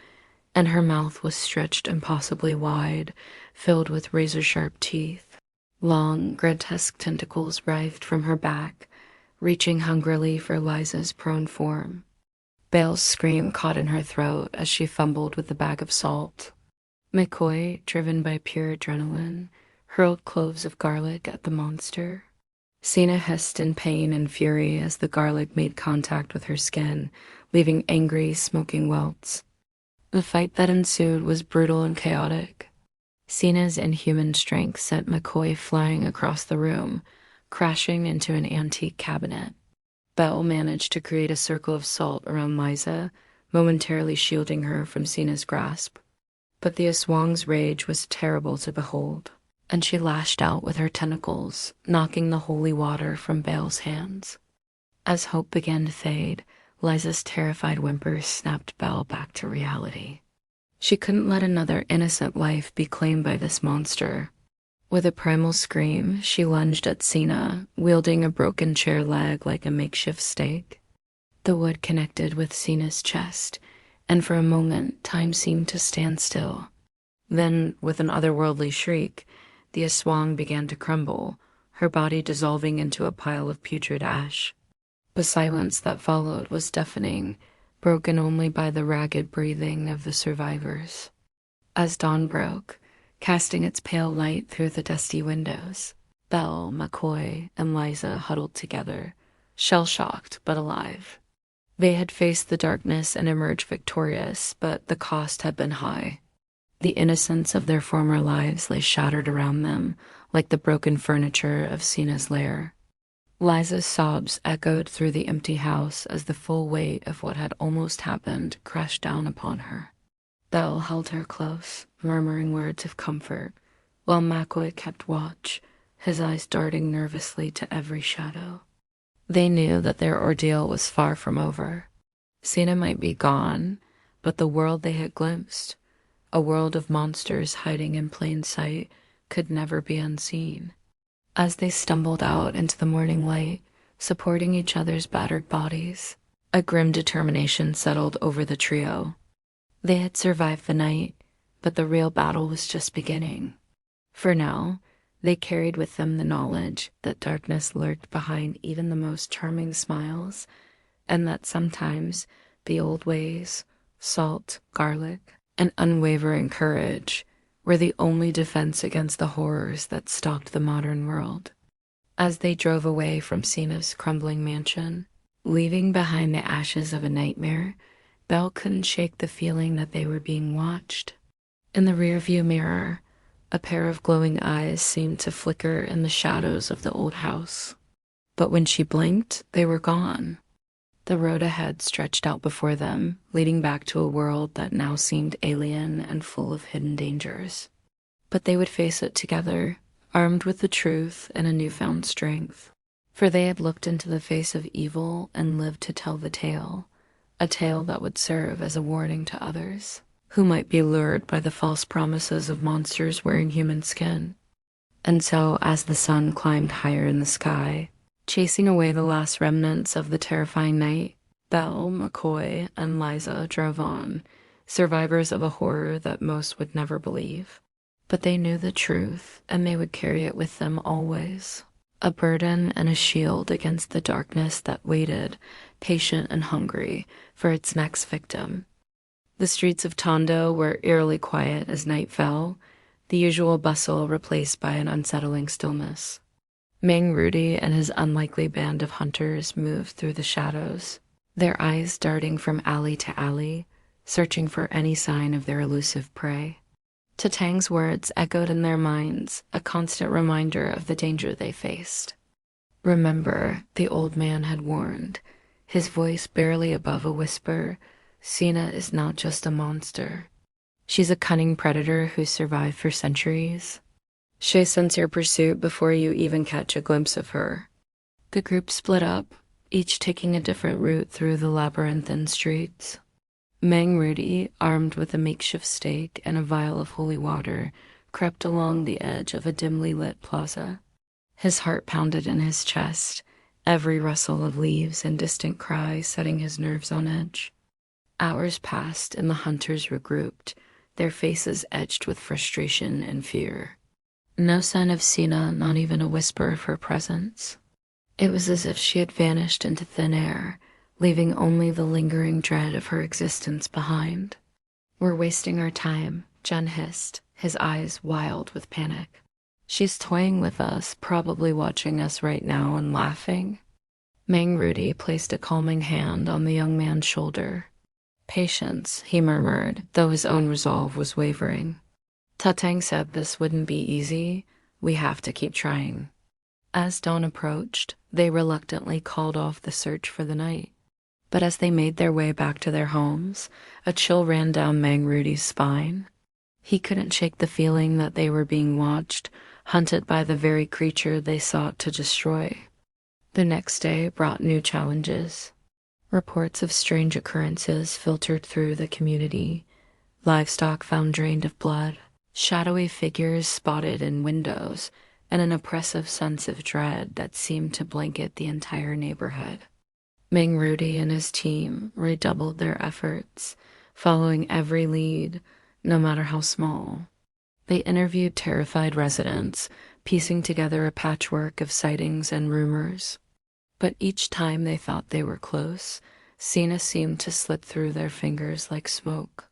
and her mouth was stretched impossibly wide, filled with razor-sharp teeth. Long, grotesque tentacles writhed from her back, reaching hungrily for Liza's prone form. Bale's scream caught in her throat as she fumbled with the bag of salt. Macoy, driven by pure adrenaline, hurled cloves of garlic at the monster. Sina hissed in pain and fury as the garlic made contact with her skin, leaving angry, smoking welts. The fight that ensued was brutal and chaotic. Sina's inhuman strength sent Macoy flying across the room, crashing into an antique cabinet. Belle managed to create a circle of salt around Liza, momentarily shielding her from Sina's grasp. But the aswang's rage was terrible to behold, and she lashed out with her tentacles, knocking the holy water from Bale's hands. As hope began to fade, Liza's terrified whimpers snapped Belle back to reality. She couldn't let another innocent life be claimed by this monster. With a primal scream, she lunged at Sina, wielding a broken chair leg like a makeshift stake. The wood connected with Sina's chest, and for a moment time seemed to stand still. Then, with an otherworldly shriek, the aswang began to crumble, her body dissolving into a pile of putrid ash. The silence that followed was deafening, broken only by the ragged breathing of the survivors. As dawn broke, casting its pale light through the dusty windows, Belle, Macoy, and Liza huddled together, shell-shocked but alive. They had faced the darkness and emerged victorious, but the cost had been high. The innocence of their former lives lay shattered around them, like the broken furniture of Sina's lair. Liza's sobs echoed through the empty house as the full weight of what had almost happened crashed down upon her. Belle held her close, murmuring words of comfort, while Macoy kept watch, his eyes darting nervously to every shadow. They knew that their ordeal was far from over. Sina might be gone, but the world they had glimpsed, a world of monsters hiding in plain sight, could never be unseen. As they stumbled out into the morning light, supporting each other's battered bodies, a grim determination settled over the trio. They had survived the night, but the real battle was just beginning. For now, they carried with them the knowledge that darkness lurked behind even the most charming smiles, and that sometimes the old ways, salt, garlic, and unwavering courage were the only defense against the horrors that stalked the modern world. As they drove away from Sina's crumbling mansion, leaving behind the ashes of a nightmare, Belle couldn't shake the feeling that they were being watched. In the rearview mirror, a pair of glowing eyes seemed to flicker in the shadows of the old house. But when she blinked, they were gone. The road ahead stretched out before them, leading back to a world that now seemed alien and full of hidden dangers. But they would face it together, armed with the truth and a newfound strength. For they had looked into the face of evil and lived to tell the tale, a tale that would serve as a warning to others, who might be lured by the false promises of monsters wearing human skin. And so, as the sun climbed higher in the sky, chasing away the last remnants of the terrifying night, Belle, Macoy, and Liza drove on, survivors of a horror that most would never believe. But they knew the truth, and they would carry it with them always, a burden and a shield against the darkness that waited, patient and hungry, for its next victim. The streets of Tondo were eerily quiet as night fell, the usual bustle replaced by an unsettling stillness. Mang Rudy and his unlikely band of hunters moved through the shadows, their eyes darting from alley to alley, searching for any sign of their elusive prey. Tatang's words echoed in their minds, a constant reminder of the danger they faced. Remember, the old man had warned, his voice barely above a whisper, Sina is not just a monster. She's a cunning predator who survived for centuries. She sense your pursuit before you even catch a glimpse of her. The group split up, each taking a different route through the labyrinthine streets. Mang Rudy, armed with a makeshift stake and a vial of holy water, crept along the edge of a dimly lit plaza. His heart pounded in his chest, every rustle of leaves and distant cry setting his nerves on edge. Hours passed and the hunters regrouped, their faces etched with frustration and fear. No sign of Sina, not even a whisper of her presence. It was as if she had vanished into thin air, leaving only the lingering dread of her existence behind. "We're wasting our time," Jen hissed, his eyes wild with panic. "She's toying with us, probably watching us right now and laughing." Mang Rudy placed a calming hand on the young man's shoulder. "Patience," he murmured, though his own resolve was wavering. "Tatang said this wouldn't be easy. We have to keep trying." As dawn approached, they reluctantly called off the search for the night. But as they made their way back to their homes, a chill ran down Mang Rudy's spine. He couldn't shake the feeling that they were being watched, hunted by the very creature they sought to destroy. The next day brought new challenges. Reports of strange occurrences filtered through the community. Livestock found drained of blood, shadowy figures spotted in windows, and an oppressive sense of dread that seemed to blanket the entire neighborhood. Mang Rudy and his team redoubled their efforts, following every lead, no matter how small. They interviewed terrified residents, piecing together a patchwork of sightings and rumors. But each time they thought they were close, Sina seemed to slip through their fingers like smoke.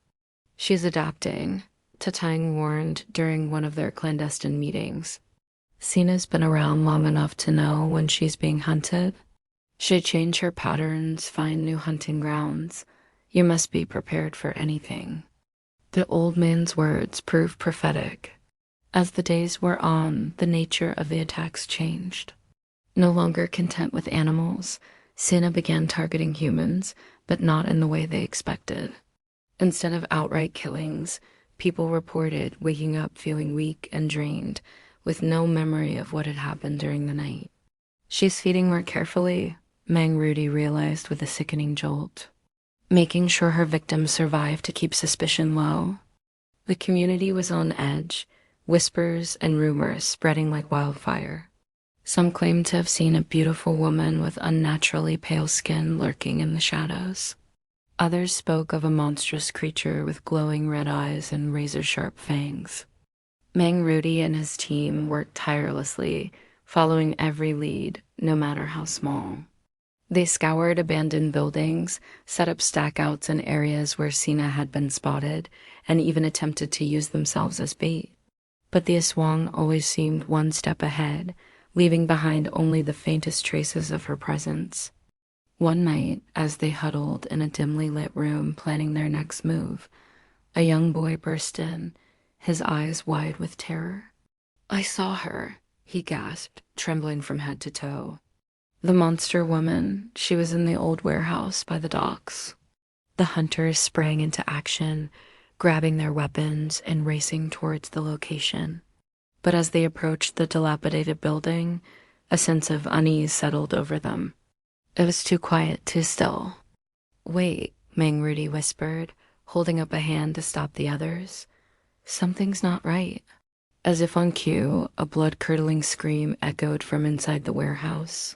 "She's adapting," Tatang warned during one of their clandestine meetings. "Sina's been around long enough to know when she's being hunted. She'd change her patterns, find new hunting grounds. You must be prepared for anything." The old man's words proved prophetic. As the days wore on, the nature of the attacks changed. No longer content with animals, Sina began targeting humans, but not in the way they expected. Instead of outright killings, people reported waking up feeling weak and drained, with no memory of what had happened during the night. "She's feeding more carefully," Mang Rudy realized with a sickening jolt, making sure her victims survived to keep suspicion low. The community was on edge, whispers and rumors spreading like wildfire. Some claimed to have seen a beautiful woman with unnaturally pale skin lurking in the shadows. Others spoke of a monstrous creature with glowing red eyes and razor-sharp fangs. Mang Rudy and his team worked tirelessly, following every lead, no matter how small. They scoured abandoned buildings, set up stackouts in areas where Sina had been spotted, and even attempted to use themselves as bait. But the aswang always seemed one step ahead, leaving behind only the faintest traces of her presence. One night, as they huddled in a dimly lit room planning their next move, a young boy burst in, his eyes wide with terror. "I saw her," he gasped, trembling from head to toe. "The monster woman, she was in the old warehouse by the docks." The hunters sprang into action, grabbing their weapons and racing towards the location. But as they approached the dilapidated building, a sense of unease settled over them. It was too quiet, too still. "Wait," Mang Rudy whispered, holding up a hand to stop the others. "Something's not right." As if on cue, a blood-curdling scream echoed from inside the warehouse.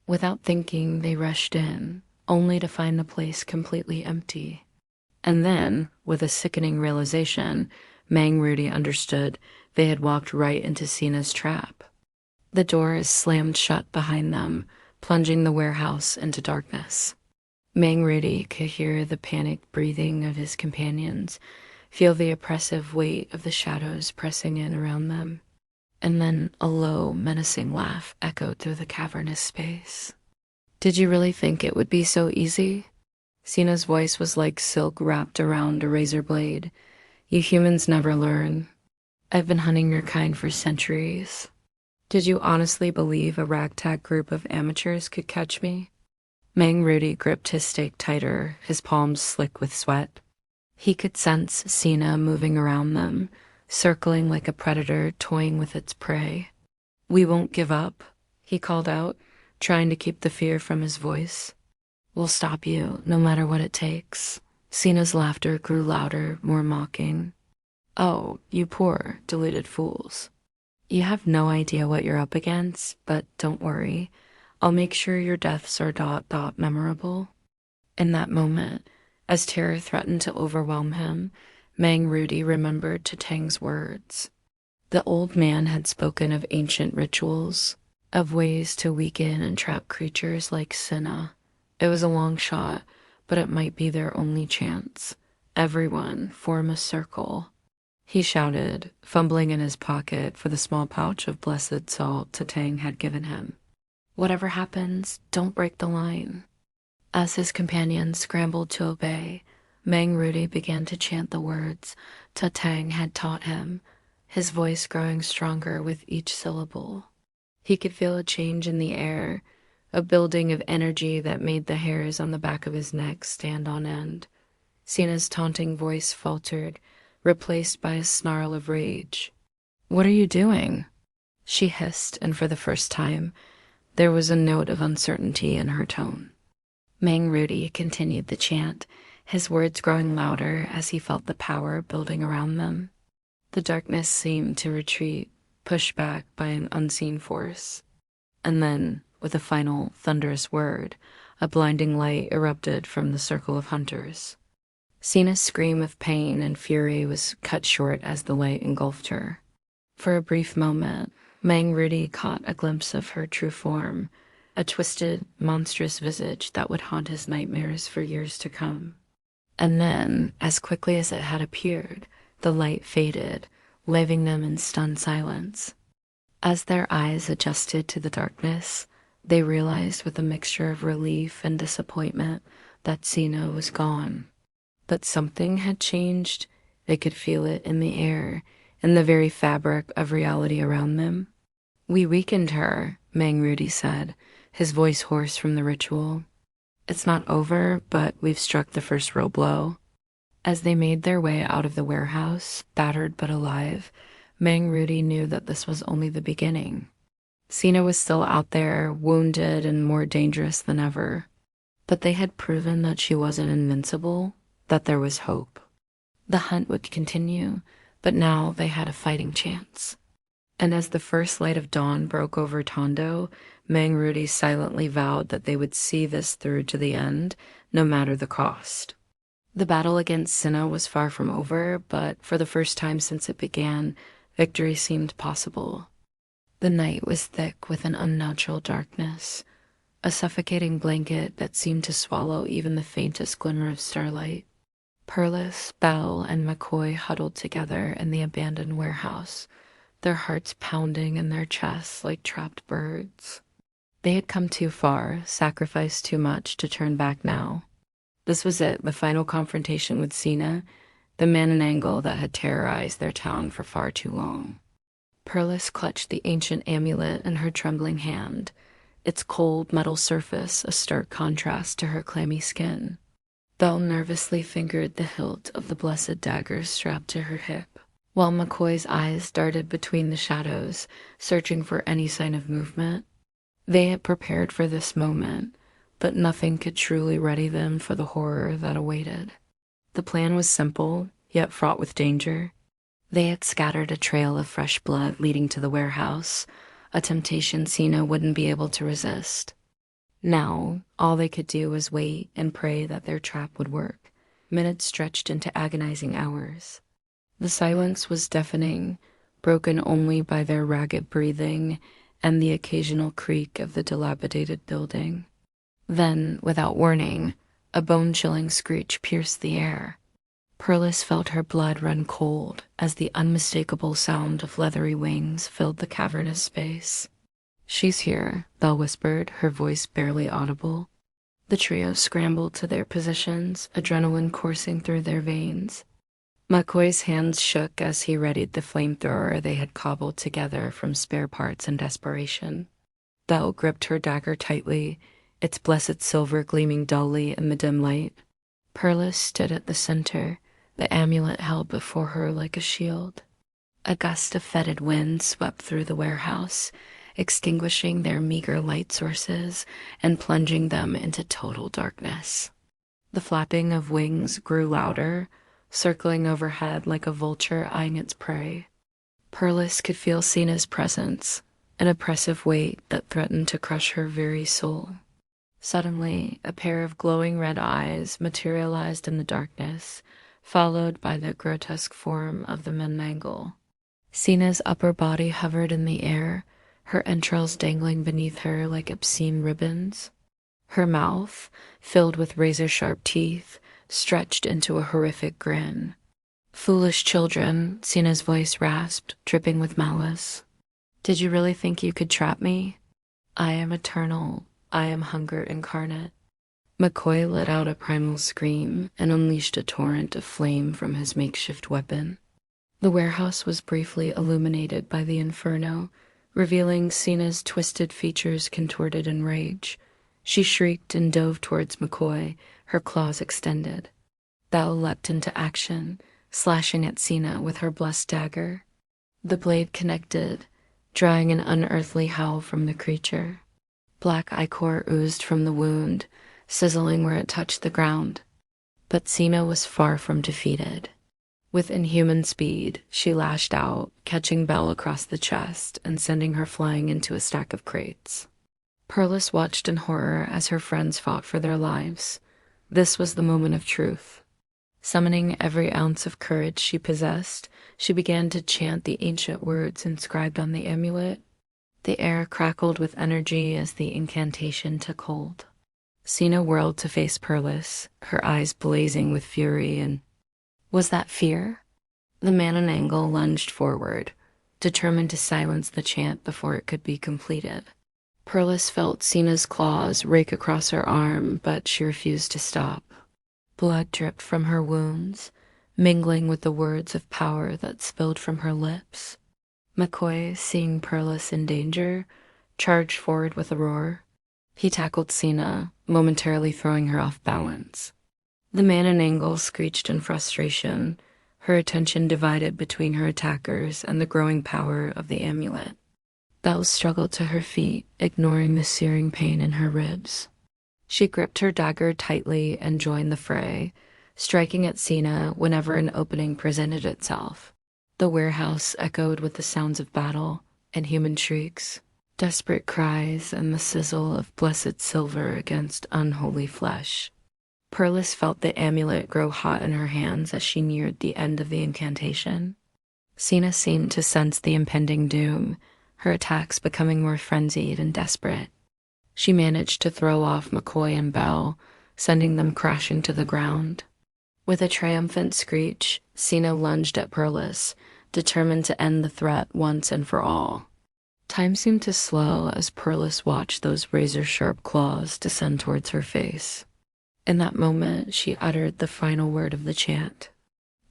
Without thinking, they rushed in, only to find the place completely empty. And then, with a sickening realization, Mang Rudy understood they had walked right into Sina's trap. The door slammed shut behind them, plunging the warehouse into darkness. Mang Rudy could hear the panicked breathing of his companions, feel the oppressive weight of the shadows pressing in around them. And then a low, menacing laugh echoed through the cavernous space. "Did you really think it would be so easy?" Sina's voice was like silk wrapped around a razor blade. "You humans never learn. I've been hunting your kind for centuries. Did you honestly believe a ragtag group of amateurs could catch me?" Mang Rudy gripped his stake tighter, his palms slick with sweat. He could sense Sina moving around them, circling like a predator toying with its prey. "We won't give up," he called out, trying to keep the fear from his voice. "We'll stop you, no matter what it takes. Sina's laughter grew louder, more mocking. Oh, you poor, deluded fools. You have no idea what you're up against, but don't worry. I'll make sure your deaths are memorable. In that moment, as terror threatened to overwhelm him, Mang Rudy remembered Tang's words. The old man had spoken of ancient rituals, of ways to weaken and trap creatures like Sina. It was a long shot, but it might be their only chance. Everyone form a circle. He shouted, fumbling in his pocket for the small pouch of blessed salt Tang had given him. Whatever happens, don't break the line. As his companions scrambled to obey, Mang Rudy began to chant the words Tang had taught him, his voice growing stronger with each syllable. He could feel a change in the air, a building of energy that made the hairs on the back of his neck stand on end. Sina's taunting voice faltered, replaced by a snarl of rage. "What are you doing?" she hissed, and for the first time, there was a note of uncertainty in her tone. Mang Rudy continued the chant, his words growing louder as he felt the power building around them. The darkness seemed to retreat, pushed back by an unseen force. And then, with a final thunderous word, a blinding light erupted from the circle of hunters. Sina's scream of pain and fury was cut short as the light engulfed her. For a brief moment, Mang Rudy caught a glimpse of her true form, a twisted, monstrous visage that would haunt his nightmares for years to come. And then, as quickly as it had appeared, the light faded, leaving them in stunned silence. As their eyes adjusted to the darkness, they realized with a mixture of relief and disappointment that Sina was gone. But something had changed. They could feel it in the air, in the very fabric of reality around them. "We weakened her," Mang Rudy said, his voice hoarse from the ritual. "It's not over, but we've struck the first real blow." As they made their way out of the warehouse, battered but alive, Mang Rudy knew that this was only the beginning. Sina was still out there, wounded and more dangerous than ever. But they had proven that she wasn't invincible, that there was hope. The hunt would continue, but now they had a fighting chance. And as the first light of dawn broke over Tondo, Mang Rudy silently vowed that they would see this through to the end, no matter the cost. The battle against Sina was far from over, but for the first time since it began, victory seemed possible. The night was thick with an unnatural darkness, a suffocating blanket that seemed to swallow even the faintest glimmer of starlight. Perlas, Belle, and Macoy huddled together in the abandoned warehouse, their hearts pounding in their chests like trapped birds. They had come too far, sacrificed too much to turn back now. This was it, the final confrontation with Sina, the man in angle that had terrorized their town for far too long. Perlas clutched the ancient amulet in her trembling hand, its cold metal surface a stark contrast to her clammy skin. Belle nervously fingered the hilt of the blessed dagger strapped to her hip, while McCoy's eyes darted between the shadows, searching for any sign of movement. They had prepared for this moment, but nothing could truly ready them for the horror that awaited. The plan was simple, yet fraught with danger. They had scattered a trail of fresh blood leading to the warehouse, a temptation Sina wouldn't be able to resist. Now, all they could do was wait and pray that their trap would work. Minutes stretched into agonizing hours. The silence was deafening, broken only by their ragged breathing and the occasional creak of the dilapidated building. Then, without warning, a bone-chilling screech pierced the air. Perlas felt her blood run cold as the unmistakable sound of leathery wings filled the cavernous space. "She's here," Belle whispered, her voice barely audible. The trio scrambled to their positions, adrenaline coursing through their veins. McCoy's hands shook as he readied the flamethrower they had cobbled together from spare parts in desperation. Belle gripped her dagger tightly, its blessed silver gleaming dully in the dim light. Perlas stood at the center, the amulet held before her like a shield. A gust of fetid wind swept through the warehouse, extinguishing their meager light sources and plunging them into total darkness. The flapping of wings grew louder, circling overhead like a vulture eyeing its prey. Perlas could feel Sina's presence, an oppressive weight that threatened to crush her very soul. Suddenly, a pair of glowing red eyes materialized in the darkness, followed by the grotesque form of the Menangle. Sina's upper body hovered in the air, her entrails dangling beneath her like obscene ribbons. Her mouth, filled with razor-sharp teeth, stretched into a horrific grin. "Foolish children," Sina's voice rasped, dripping with malice. "Did you really think you could trap me? I am eternal. I am hunger incarnate." Macoy let out a primal scream and unleashed a torrent of flame from his makeshift weapon. The warehouse was briefly illuminated by the inferno, revealing Sina's twisted features contorted in rage. She shrieked and dove towards Macoy, her claws extended. Thou leapt into action, slashing at Sina with her blessed dagger. The blade connected, drawing an unearthly howl from the creature. Black ichor oozed from the wound, sizzling where it touched the ground. But Sina was far from defeated. With inhuman speed, she lashed out, catching Belle across the chest and sending her flying into a stack of crates. Perlas watched in horror as her friends fought for their lives. This was the moment of truth. Summoning every ounce of courage she possessed, she began to chant the ancient words inscribed on the amulet. The air crackled with energy as the incantation took hold. Sina whirled to face Perlas, her eyes blazing with fury and... Was that fear? The man in angle lunged forward, determined to silence the chant before it could be completed. Perlas felt Sina's claws rake across her arm, but she refused to stop. Blood dripped from her wounds, mingling with the words of power that spilled from her lips. Macoy, seeing Perlas in danger, charged forward with a roar. He tackled Sina, momentarily throwing her off balance. The man in angle screeched in frustration, her attention divided between her attackers and the growing power of the amulet. Belle struggled to her feet, ignoring the searing pain in her ribs. She gripped her dagger tightly and joined the fray, striking at Sina whenever an opening presented itself. The warehouse echoed with the sounds of battle and human shrieks, desperate cries, and the sizzle of blessed silver against unholy flesh. Perlas felt the amulet grow hot in her hands as she neared the end of the incantation. Sina seemed to sense the impending doom, her attacks becoming more frenzied and desperate. She managed to throw off Macoy and Belle, sending them crashing to the ground. With a triumphant screech, Sina lunged at Perlas, determined to end the threat once and for all. Time seemed to slow as Perlas watched those razor-sharp claws descend towards her face. In that moment, she uttered the final word of the chant.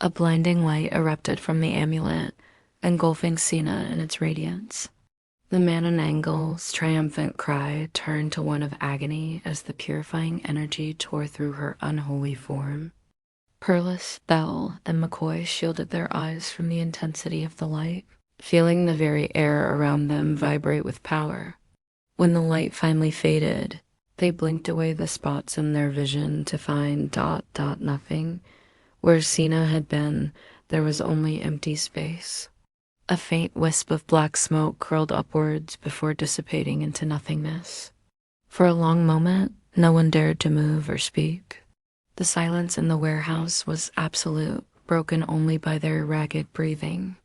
A blinding light erupted from the amulet, engulfing Sina in its radiance. The man in angle's triumphant cry turned to one of agony as the purifying energy tore through her unholy form. Perlas, Belle, and Macoy shielded their eyes from the intensity of the light, feeling the very air around them vibrate with power. When the light finally faded, they blinked away the spots in their vision to find nothing. Where Sina had been, there was only empty space. A faint wisp of black smoke curled upwards before dissipating into nothingness. For a long moment, no one dared to move or speak. The silence in the warehouse was absolute, broken only by their ragged breathing.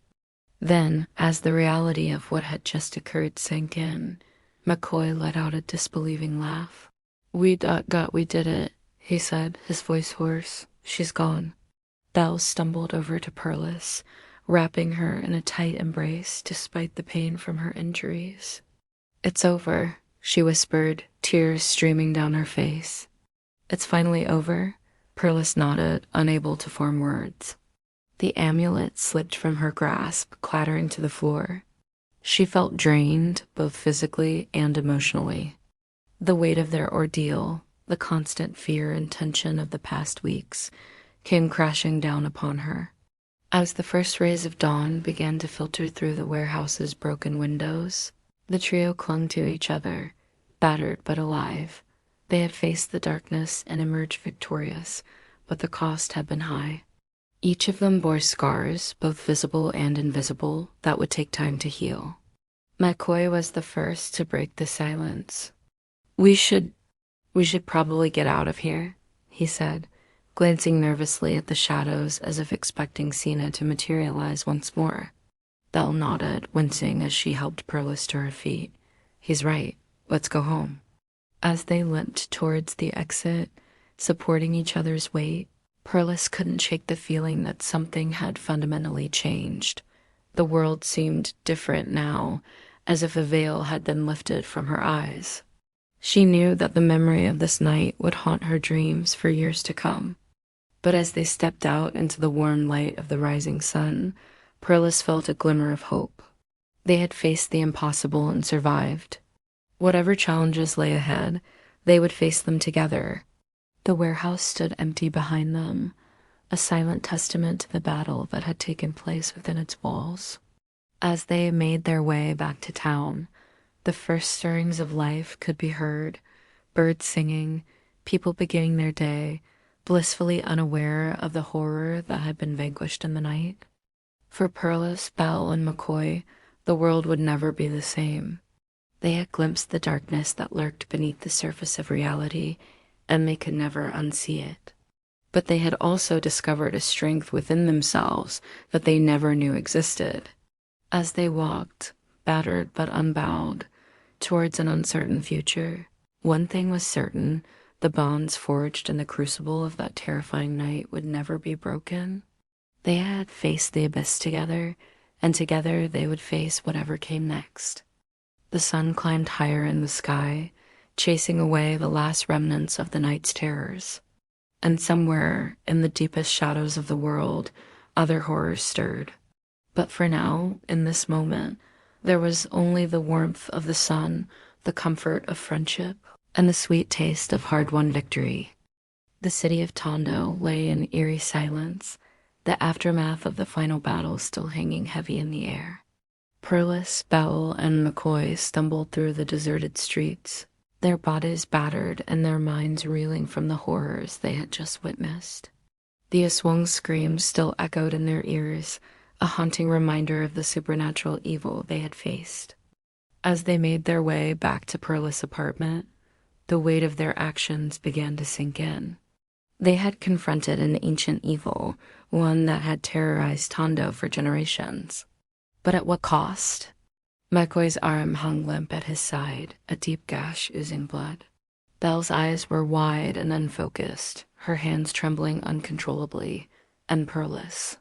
Then, as the reality of what had just occurred sank in, Macoy let out a disbelieving laugh. We did it," he said, his voice hoarse. "She's gone." Belle stumbled over to Perlas, wrapping her in a tight embrace despite the pain from her injuries. "It's over," she whispered, tears streaming down her face. "It's finally over?" Perlas nodded, unable to form words. The amulet slipped from her grasp, clattering to the floor. She felt drained, both physically and emotionally. The weight of their ordeal, the constant fear and tension of the past weeks, came crashing down upon her. As the first rays of dawn began to filter through the warehouse's broken windows, the trio clung to each other, battered but alive, They had faced the darkness and emerged victorious, but the cost had been high. Each of them bore scars, both visible and invisible, that would take time to heal. Macoy was the first to break the silence. We should probably get out of here, he said, glancing nervously at the shadows as if expecting Sina to materialize once more. Belle nodded, wincing as she helped Perlas to her feet. He's right. Let's go home. As they limped towards the exit, supporting each other's weight, Perlas couldn't shake the feeling that something had fundamentally changed. The world seemed different now, as if a veil had been lifted from her eyes. She knew that the memory of this night would haunt her dreams for years to come. But as they stepped out into the warm light of the rising sun, Perlas felt a glimmer of hope. They had faced the impossible and survived. Whatever challenges lay ahead, they would face them together. The warehouse stood empty behind them, a silent testament to the battle that had taken place within its walls. As they made their way back to town, the first stirrings of life could be heard, birds singing, people beginning their day, blissfully unaware of the horror that had been vanquished in the night. For Perlas, Belle, and Macoy, the world would never be the same. They had glimpsed the darkness that lurked beneath the surface of reality, and they could never unsee it. But they had also discovered a strength within themselves that they never knew existed. As they walked, battered but unbowed, towards an uncertain future, one thing was certain: the bonds forged in the crucible of that terrifying night would never be broken. They had faced the abyss together, and together they would face whatever came next. The sun climbed higher in the sky, chasing away the last remnants of the night's terrors. And somewhere in the deepest shadows of the world, other horrors stirred. But for now, in this moment, there was only the warmth of the sun, the comfort of friendship, and the sweet taste of hard-won victory. The city of Tondo lay in eerie silence, the aftermath of the final battle still hanging heavy in the air. Perlas, Belle, and Macoy stumbled through the deserted streets, their bodies battered and their minds reeling from the horrors they had just witnessed. The aswang's screams still echoed in their ears, a haunting reminder of the supernatural evil they had faced. As they made their way back to Perlas' apartment, the weight of their actions began to sink in. They had confronted an ancient evil, one that had terrorized Tondo for generations. But at what cost? Macoy's arm hung limp at his side, a deep gash oozing blood. Belle's eyes were wide and unfocused, her hands trembling uncontrollably, and Perlas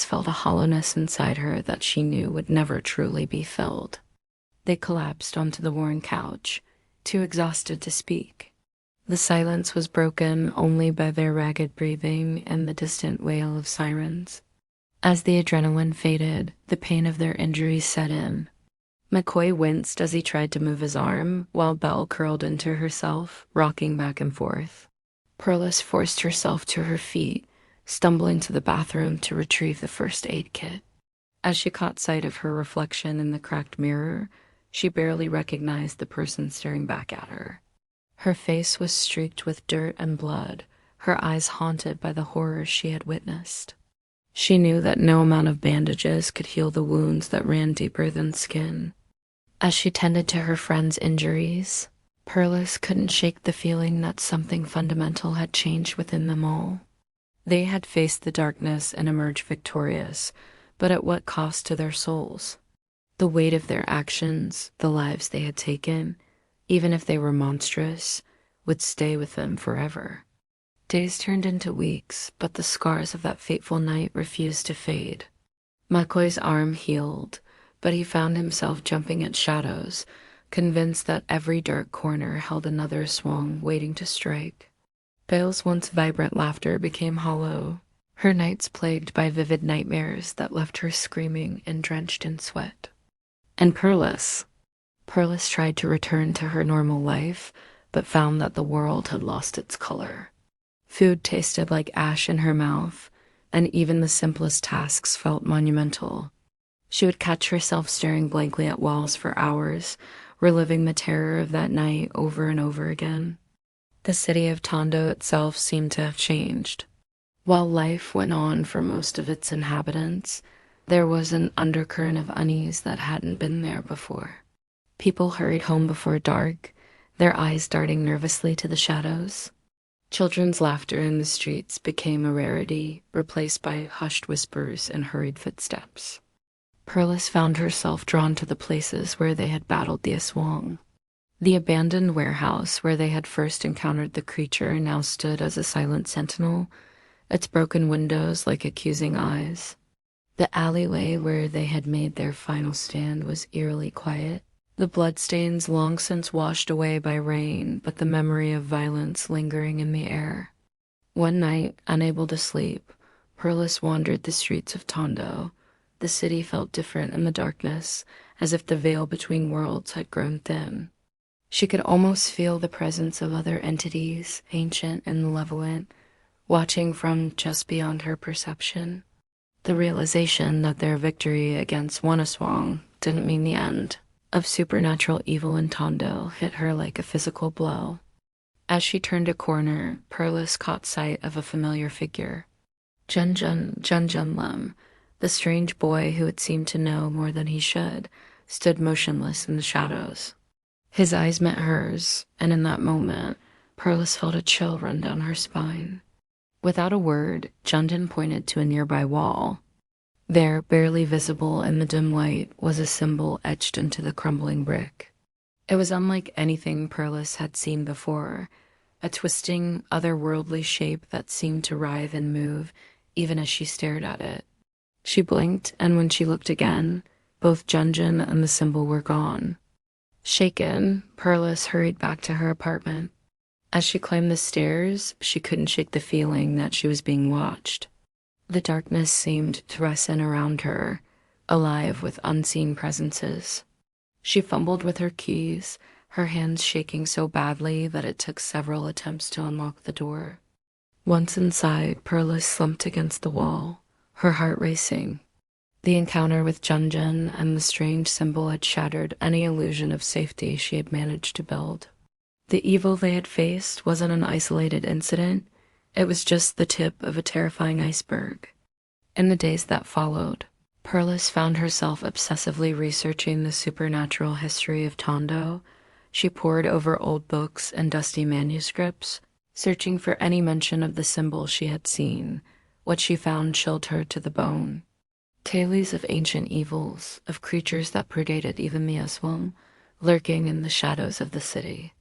felt a hollowness inside her that she knew would never truly be filled. They collapsed onto the worn couch, too exhausted to speak. The silence was broken only by their ragged breathing and the distant wail of sirens. As the adrenaline faded, the pain of their injuries set in. Macoy winced as he tried to move his arm, while Belle curled into herself, rocking back and forth. Perlas forced herself to her feet, stumbling to the bathroom to retrieve the first aid kit. As she caught sight of her reflection in the cracked mirror, she barely recognized the person staring back at her. Her face was streaked with dirt and blood, her eyes haunted by the horrors she had witnessed. She knew that no amount of bandages could heal the wounds that ran deeper than skin. As she tended to her friend's injuries, Perlas couldn't shake the feeling that something fundamental had changed within them all. They had faced the darkness and emerged victorious, but at what cost to their souls? The weight of their actions, the lives they had taken, even if they were monstrous, would stay with them forever. Days turned into weeks, but the scars of that fateful night refused to fade. Macoy's arm healed, but he found himself jumping at shadows, convinced that every dark corner held another swang waiting to strike. Belle's once vibrant laughter became hollow, her nights plagued by vivid nightmares that left her screaming and drenched in sweat. And Perlas tried to return to her normal life, but found that the world had lost its color. Food tasted like ash in her mouth, and even the simplest tasks felt monumental. She would catch herself staring blankly at walls for hours, reliving the terror of that night over and over again. The city of Tondo itself seemed to have changed. While life went on for most of its inhabitants, there was an undercurrent of unease that hadn't been there before. People hurried home before dark, their eyes darting nervously to the shadows. Children's laughter in the streets became a rarity, replaced by hushed whispers and hurried footsteps. Perlas found herself drawn to the places where they had battled the aswang. The abandoned warehouse where they had first encountered the creature now stood as a silent sentinel, its broken windows like accusing eyes. The alleyway where they had made their final stand was eerily quiet, the bloodstains long since washed away by rain, but the memory of violence lingering in the air. One night, unable to sleep, Perlas wandered the streets of Tondo. The city felt different in the darkness, as if the veil between worlds had grown thin. She could almost feel the presence of other entities, ancient and malevolent, watching from just beyond her perception. The realization that their victory against one aswang didn't mean the end of supernatural evil in Tondo hit her like a physical blow. As she turned a corner, Perlas caught sight of a familiar figure. Junjun, the strange boy who had seemed to know more than he should, stood motionless in the shadows. His eyes met hers, and in that moment, Perlas felt a chill run down her spine. Without a word, Junjun pointed to a nearby wall. There, barely visible in the dim light, was a symbol etched into the crumbling brick. It was unlike anything Perlas had seen before, a twisting, otherworldly shape that seemed to writhe and move even as she stared at it. She blinked, and when she looked again, both Junjun and the symbol were gone. Shaken, Perlas hurried back to her apartment. As she climbed the stairs, she couldn't shake the feeling that she was being watched. The darkness seemed to rest in around her, alive with unseen presences. She fumbled with her keys, her hands shaking so badly that it took several attempts to unlock the door. Once inside, Perlas slumped against the wall, her heart racing. The encounter with Junjun and the strange symbol had shattered any illusion of safety she had managed to build. The evil they had faced wasn't an isolated incident. It was just the tip of a terrifying iceberg. In the days that followed, Perlas found herself obsessively researching the supernatural history of Tondo. She pored over old books and dusty manuscripts, searching for any mention of the symbol she had seen. What she found chilled her to the bone. Tales of ancient evils, of creatures that predated even the aswang, lurking in the shadows of the city.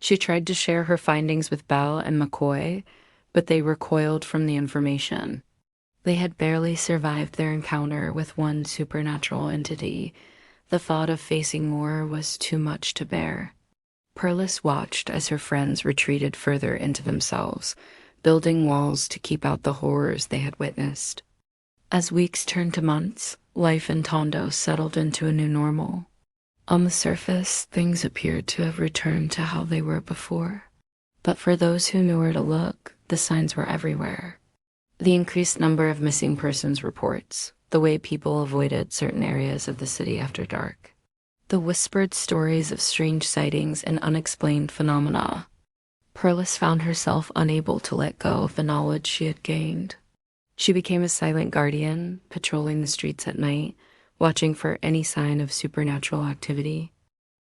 She tried to share her findings with Belle and Macoy, but they recoiled from the information. They had barely survived their encounter with one supernatural entity. The thought of facing more was too much to bear. Perlas watched as her friends retreated further into themselves, building walls to keep out the horrors they had witnessed. As weeks turned to months, life in Tondo settled into a new normal. On the surface, things appeared to have returned to how they were before. But for those who knew where to look, the signs were everywhere. The increased number of missing persons reports, the way people avoided certain areas of the city after dark, the whispered stories of strange sightings and unexplained phenomena. Perlas found herself unable to let go of the knowledge she had gained. She became a silent guardian, patrolling the streets at night, watching for any sign of supernatural activity.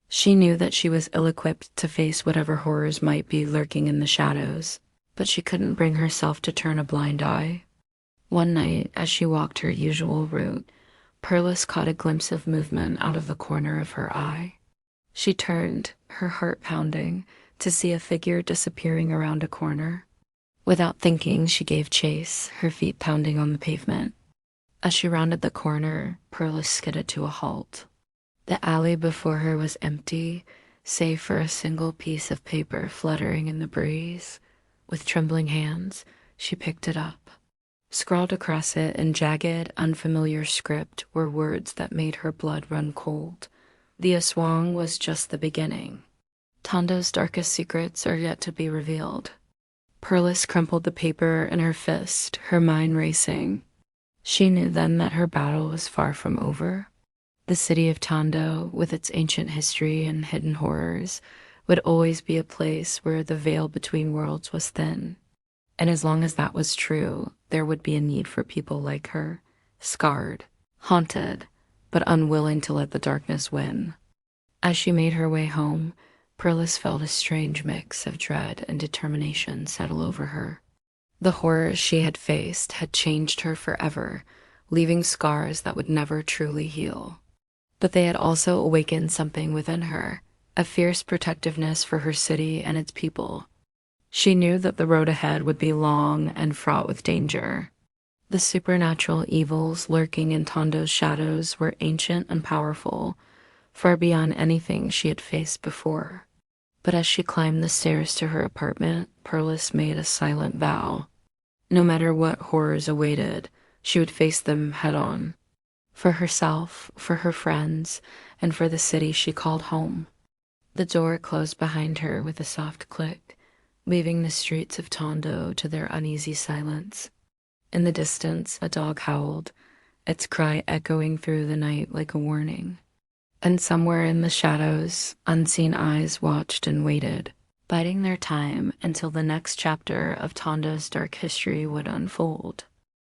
She knew that she was ill-equipped to face whatever horrors might be lurking in the shadows, but she couldn't bring herself to turn a blind eye. One night, as she walked her usual route, Perlas caught a glimpse of movement out of the corner of her eye. She turned, her heart pounding, to see a figure disappearing around a corner. Without thinking, she gave chase, her feet pounding on the pavement. As she rounded the corner, Perlas skidded to a halt. The alley before her was empty, save for a single piece of paper fluttering in the breeze. With trembling hands, she picked it up. Scrawled across it in jagged, unfamiliar script were words that made her blood run cold. The aswang was just the beginning. Tondo's darkest secrets are yet to be revealed. Perlas crumpled the paper in her fist, her mind racing. She knew then that her battle was far from over. The city of Tondo, with its ancient history and hidden horrors, would always be a place where the veil between worlds was thin. And as long as that was true, there would be a need for people like her, scarred, haunted, but unwilling to let the darkness win. As she made her way home, Perlas felt a strange mix of dread and determination settle over her. The horrors she had faced had changed her forever, leaving scars that would never truly heal. But they had also awakened something within her, a fierce protectiveness for her city and its people. She knew that the road ahead would be long and fraught with danger. The supernatural evils lurking in Tondo's shadows were ancient and powerful, far beyond anything she had faced before. But as she climbed the stairs to her apartment, Perlas made a silent vow. No matter what horrors awaited, she would face them head on. For herself, for her friends, and for the city she called home. The door closed behind her with a soft click, leaving the streets of Tondo to their uneasy silence. In the distance, a dog howled, its cry echoing through the night like a warning. And somewhere in the shadows, unseen eyes watched and waited, biding their time until the next chapter of Tondo's dark history would unfold.